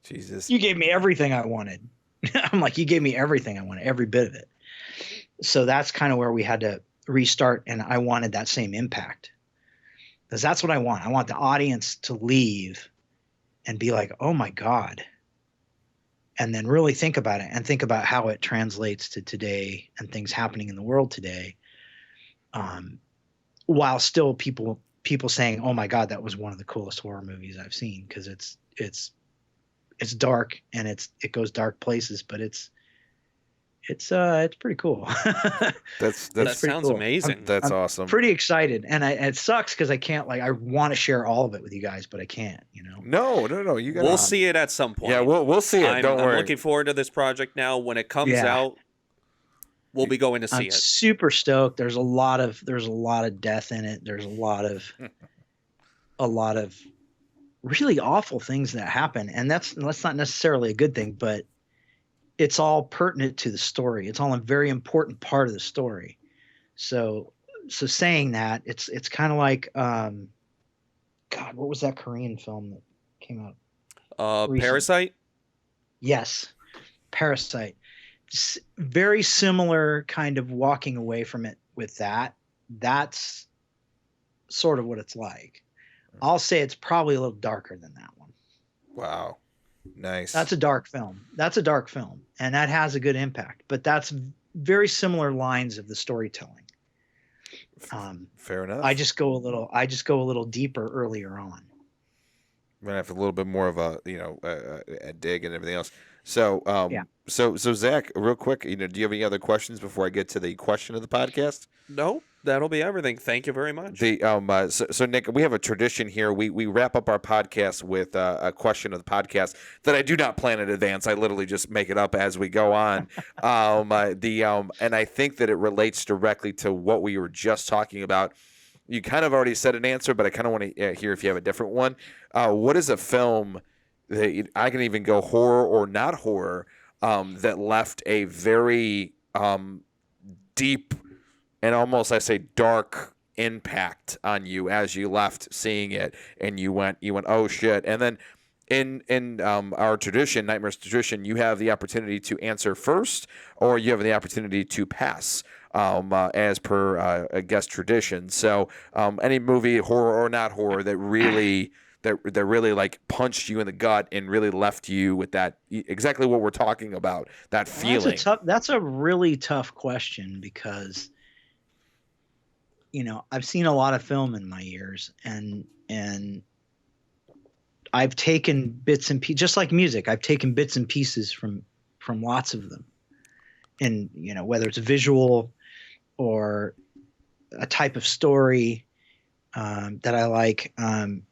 Jesus. You gave me everything I wanted. I'm like, you gave me everything I wanted, every bit of it. So that's kind of where we had to restart. And I wanted that same impact, because that's what I want. I want the audience to leave and be like, oh my God. And then really think about it and think about how it translates to today and things happening in the world today. While still people saying, oh my God, that was one of the coolest horror movies I've seen. Cause it's dark and it goes dark places, but it's pretty cool. that sounds cool. Amazing. I'm awesome. Pretty excited, and it sucks because I can't. Like, I want to share all of it with you guys, but I can't. No. You got. We'll see it at some point. Yeah, we'll see it. Don't worry. I'm looking forward to this project now. When it comes out, we'll be going to see it. Super stoked. There's a lot of death in it. There's a lot of really awful things that happen, and that's not necessarily a good thing, but it's all pertinent to the story. It's all a very important part of the story. So saying that, it's kind of like, God, what was that Korean film that came out? Parasite? Yes. Parasite. Very similar kind of walking away from it with that. That's sort of what it's like. I'll say it's probably a little darker than that one. Wow. Nice. That's a dark film. And that has a good impact, but that's very similar lines of the storytelling. Fair enough. I just go a little deeper earlier on. I'm gonna have a little bit more of a dig and everything else. So So Zach, real quick, do you have any other questions before I get to the question of the podcast? No, that'll be everything. Thank you very much. So Nick, we have a tradition here. We wrap up our podcast with a question of the podcast that I do not plan in advance. I literally just make it up as we go on. And I think that it relates directly to what we were just talking about you kind of already said an answer, but I kind of want to hear if you have a different one. What is a film that I can even go horror or not horror that left a very deep and almost, I say, dark impact on you as you left seeing it, and you went, oh shit. And then in our tradition, Nightmares tradition, you have the opportunity to answer first, or you have the opportunity to pass, as per a guest tradition. So any movie, horror or not horror, that really like punched you in the gut and really left you with that, exactly what we're talking about, that feeling. That's a really tough question, because I've seen a lot of film in my years, and I've taken bits and pieces, just like music. I've taken bits and pieces from lots of them, and whether it's visual or a type of story that I like, and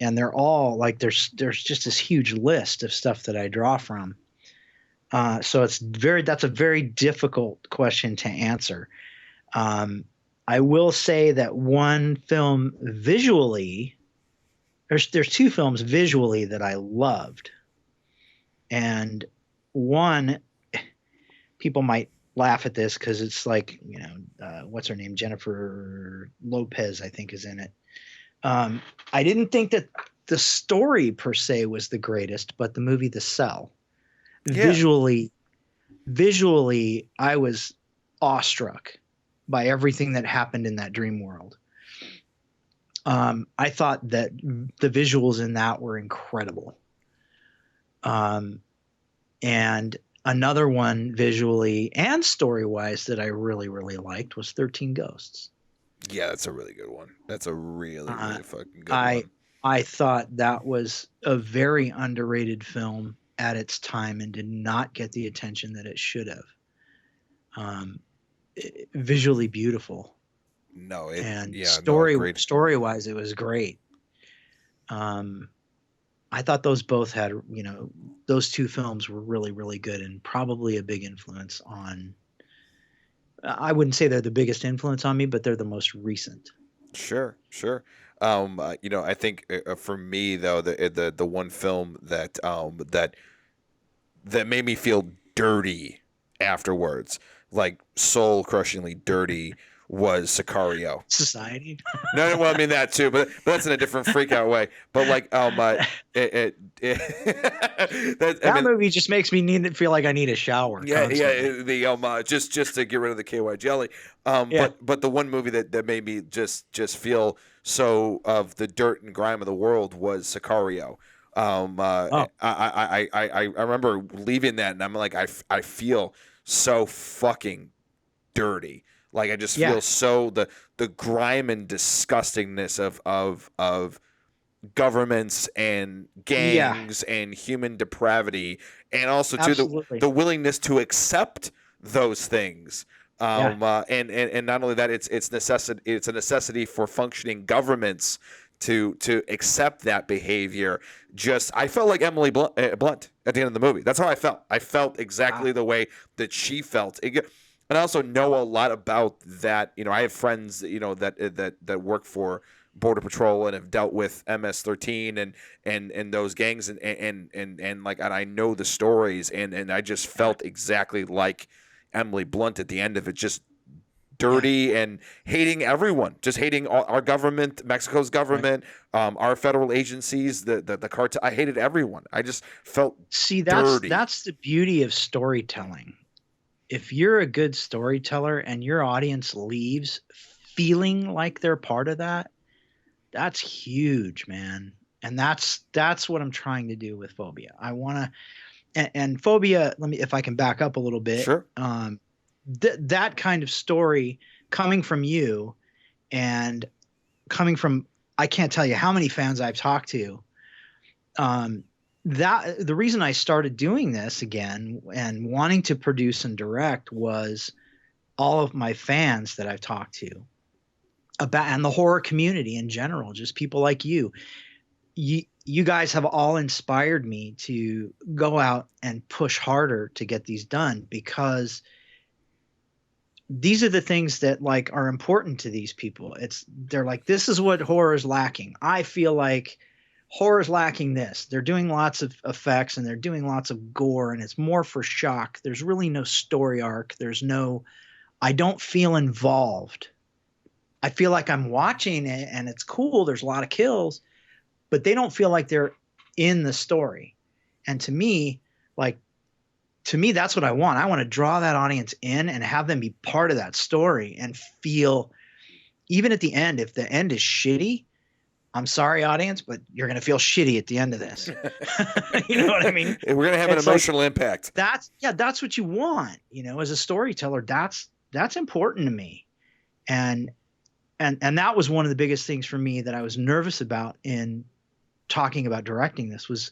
they're all like, there's just this huge list of stuff that I draw from. So that's a very difficult question to answer. I will say that one film visually, there's two films visually that I loved, and one, people might laugh at this because it's like, what's her name? Jennifer Lopez, I think, is in it. I didn't think that the story per se was the greatest, but the movie The Cell, visually, I was awestruck by everything that happened in that dream world. I thought that the visuals in that were incredible. And another one visually and story-wise that I really, really liked was 13 Ghosts. Yeah, that's a really good one. That's a really fucking good one. I thought that was a very underrated film at its time and did not get the attention that it should have. Visually beautiful. No, story-wise, it was great. I thought those both had, those two films were really, really good, and probably a big influence on. I wouldn't say they're the biggest influence on me, but they're the most recent. Sure. I think for me though, the one film that made me feel dirty afterwards, like soul crushingly dirty, was Sicario. Society. No, well, I mean that too, but that's in a different freak out way. But like, that movie just makes me feel like I need a shower. Yeah, constantly. Just to get rid of the KY jelly. But the one movie that made me just feel so of the dirt and grime of the world was Sicario. I remember leaving that, and I'm like, I feel so fucking dirty. Like I just feel so the grime and disgustingness of governments and gangs and human depravity, and also too the willingness to accept those things. And not only that, it's a necessity for functioning governments to accept that behavior. I felt like Emily Blunt at the end of the movie. That's how I felt. I felt exactly the way that she felt. And I also know a lot about that. I have friends, that work for Border Patrol and have dealt with MS-13 and those gangs and I know the stories, and I just felt exactly like Emily Blunt at the end of it, just dirty and hating everyone, just hating our government, Mexico's government, our federal agencies, the cartel. I hated everyone. I just felt dirty. That's the beauty of storytelling. If you're a good storyteller and your audience leaves feeling like they're part of that, that's huge, man. And that's what I'm trying to do with Phobia. I want to, and Phobia, if I can back up a little bit. Sure. That kind of story coming from you and coming from, I can't tell you how many fans I've talked to. That the reason I started doing this again and wanting to produce and direct was all of my fans that I've talked to about, and the horror community in general, just people like you. You guys have all inspired me to go out and push harder to get these done, because these are the things that like are important to these people. They're like, this is what horror is lacking. I feel like horror is lacking this. They're doing lots of effects and they're doing lots of gore, and it's more for shock. There's really no story arc. I don't feel involved. I feel like I'm watching it and it's cool. There's a lot of kills, but they don't feel like they're in the story. And to me, that's what I want. I want to draw that audience in and have them be part of that story and feel, even at the end, if the end is shitty, I'm sorry, audience, but you're going to feel shitty at the end of this. You know what I mean? We're going to have an emotional impact. That's what you want. As a storyteller, that's important to me. And that was one of the biggest things for me that I was nervous about in talking about directing this, was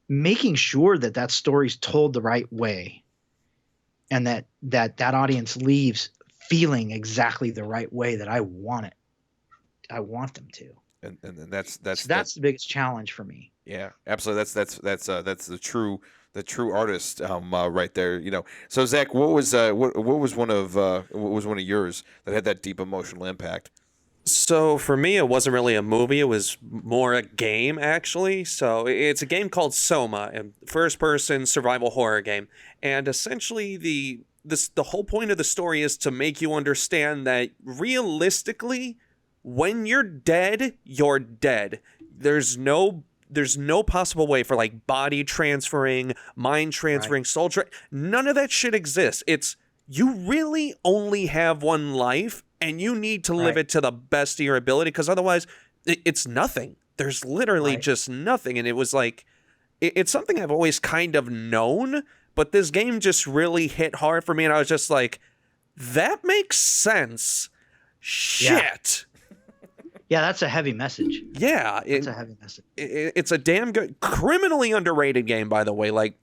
making sure that story's told the right way, and that audience leaves feeling exactly the right way that I want it. I want them to. And that's the biggest challenge for me. Yeah, absolutely. That's the true artist right there. So Zach, what was one of yours that had that deep emotional impact? So for me, it wasn't really a movie. It was more a game, actually. So it's a game called Soma, a first-person survival horror game. And essentially, the whole point of the story is to make you understand that realistically, when you're dead, you're dead. There's no possible way for like body transferring, mind transferring, right, soul none of that shit exists. It's, you really only have one life, and you need to live it to the best of your ability, because otherwise it's nothing. There's literally just nothing. And it was like, it's something I've always kind of known, but this game just really hit hard for me. And I was just like, that makes sense. Shit. Yeah, that's a heavy message. Yeah. It's a heavy message. It's a damn good, criminally underrated game, by the way. Like,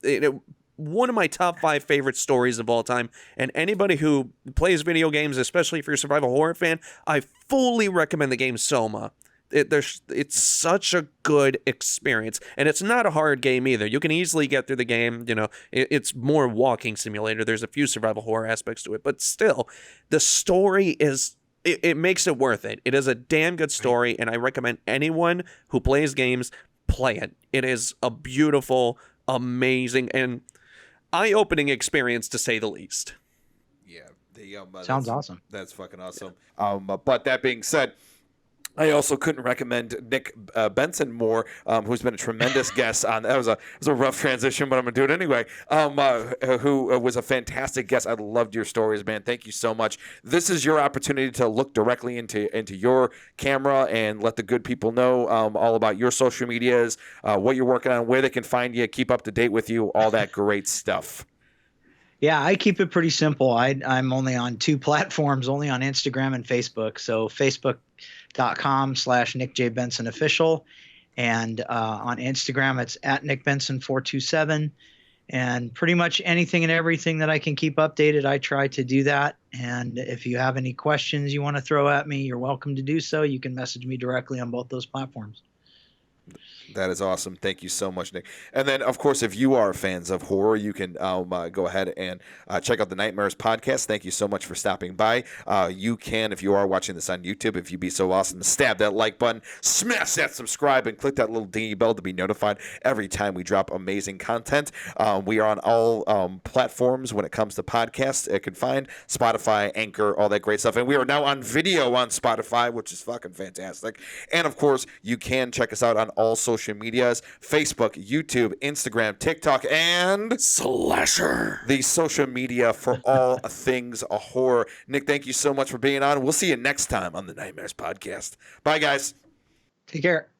one of my top 5 favorite stories of all time. And anybody who plays video games, especially if you're a survival horror fan, I fully recommend the game Soma. It's such a good experience. And it's not a hard game either. You can easily get through the game. It's more walking simulator. There's a few survival horror aspects to it. But still, the story is... It makes it worth it. It is a damn good story, and I recommend anyone who plays games play it. It is a beautiful, amazing, and eye-opening experience, to say the least. Yeah, sounds awesome. That's fucking awesome. But that being said, I also couldn't recommend Nick Benson more, who's been a tremendous guest on. That was a rough transition, but I'm gonna do it anyway. Who was a fantastic guest. I loved your stories, man. Thank you so much. This is your opportunity to look directly into your camera and let the good people know all about your social medias, what you're working on, where they can find you, keep up to date with you, all that great stuff. Yeah, I keep it pretty simple. I'm only on 2 platforms, only on Instagram and Facebook. So Facebook.com/Nick J. Benson Official. And on Instagram, it's at Nick Benson 427. And pretty much anything and everything that I can keep updated, I try to do that. And if you have any questions you want to throw at me, you're welcome to do so. You can message me directly on both those platforms. That is awesome. Thank you so much, Nick. And then, of course, if you are fans of horror, you can go ahead and check out the Nightmares podcast. Thank you so much for stopping by. You can, if you are watching this on YouTube, if you'd be so awesome to stab that like button, smash that subscribe, and click that little dingy bell to be notified every time we drop amazing content. We are on all platforms when it comes to podcasts. It can find Spotify, Anchor, all that great stuff. And we are now on video on Spotify, which is fucking fantastic. And, of course, you can check us out on all social medias: Facebook, YouTube, Instagram, TikTok, and Slasher. The social media for all things horror. Nick, thank you so much for being on. We'll see you next time on the Nightmares podcast. Bye, guys. Take care.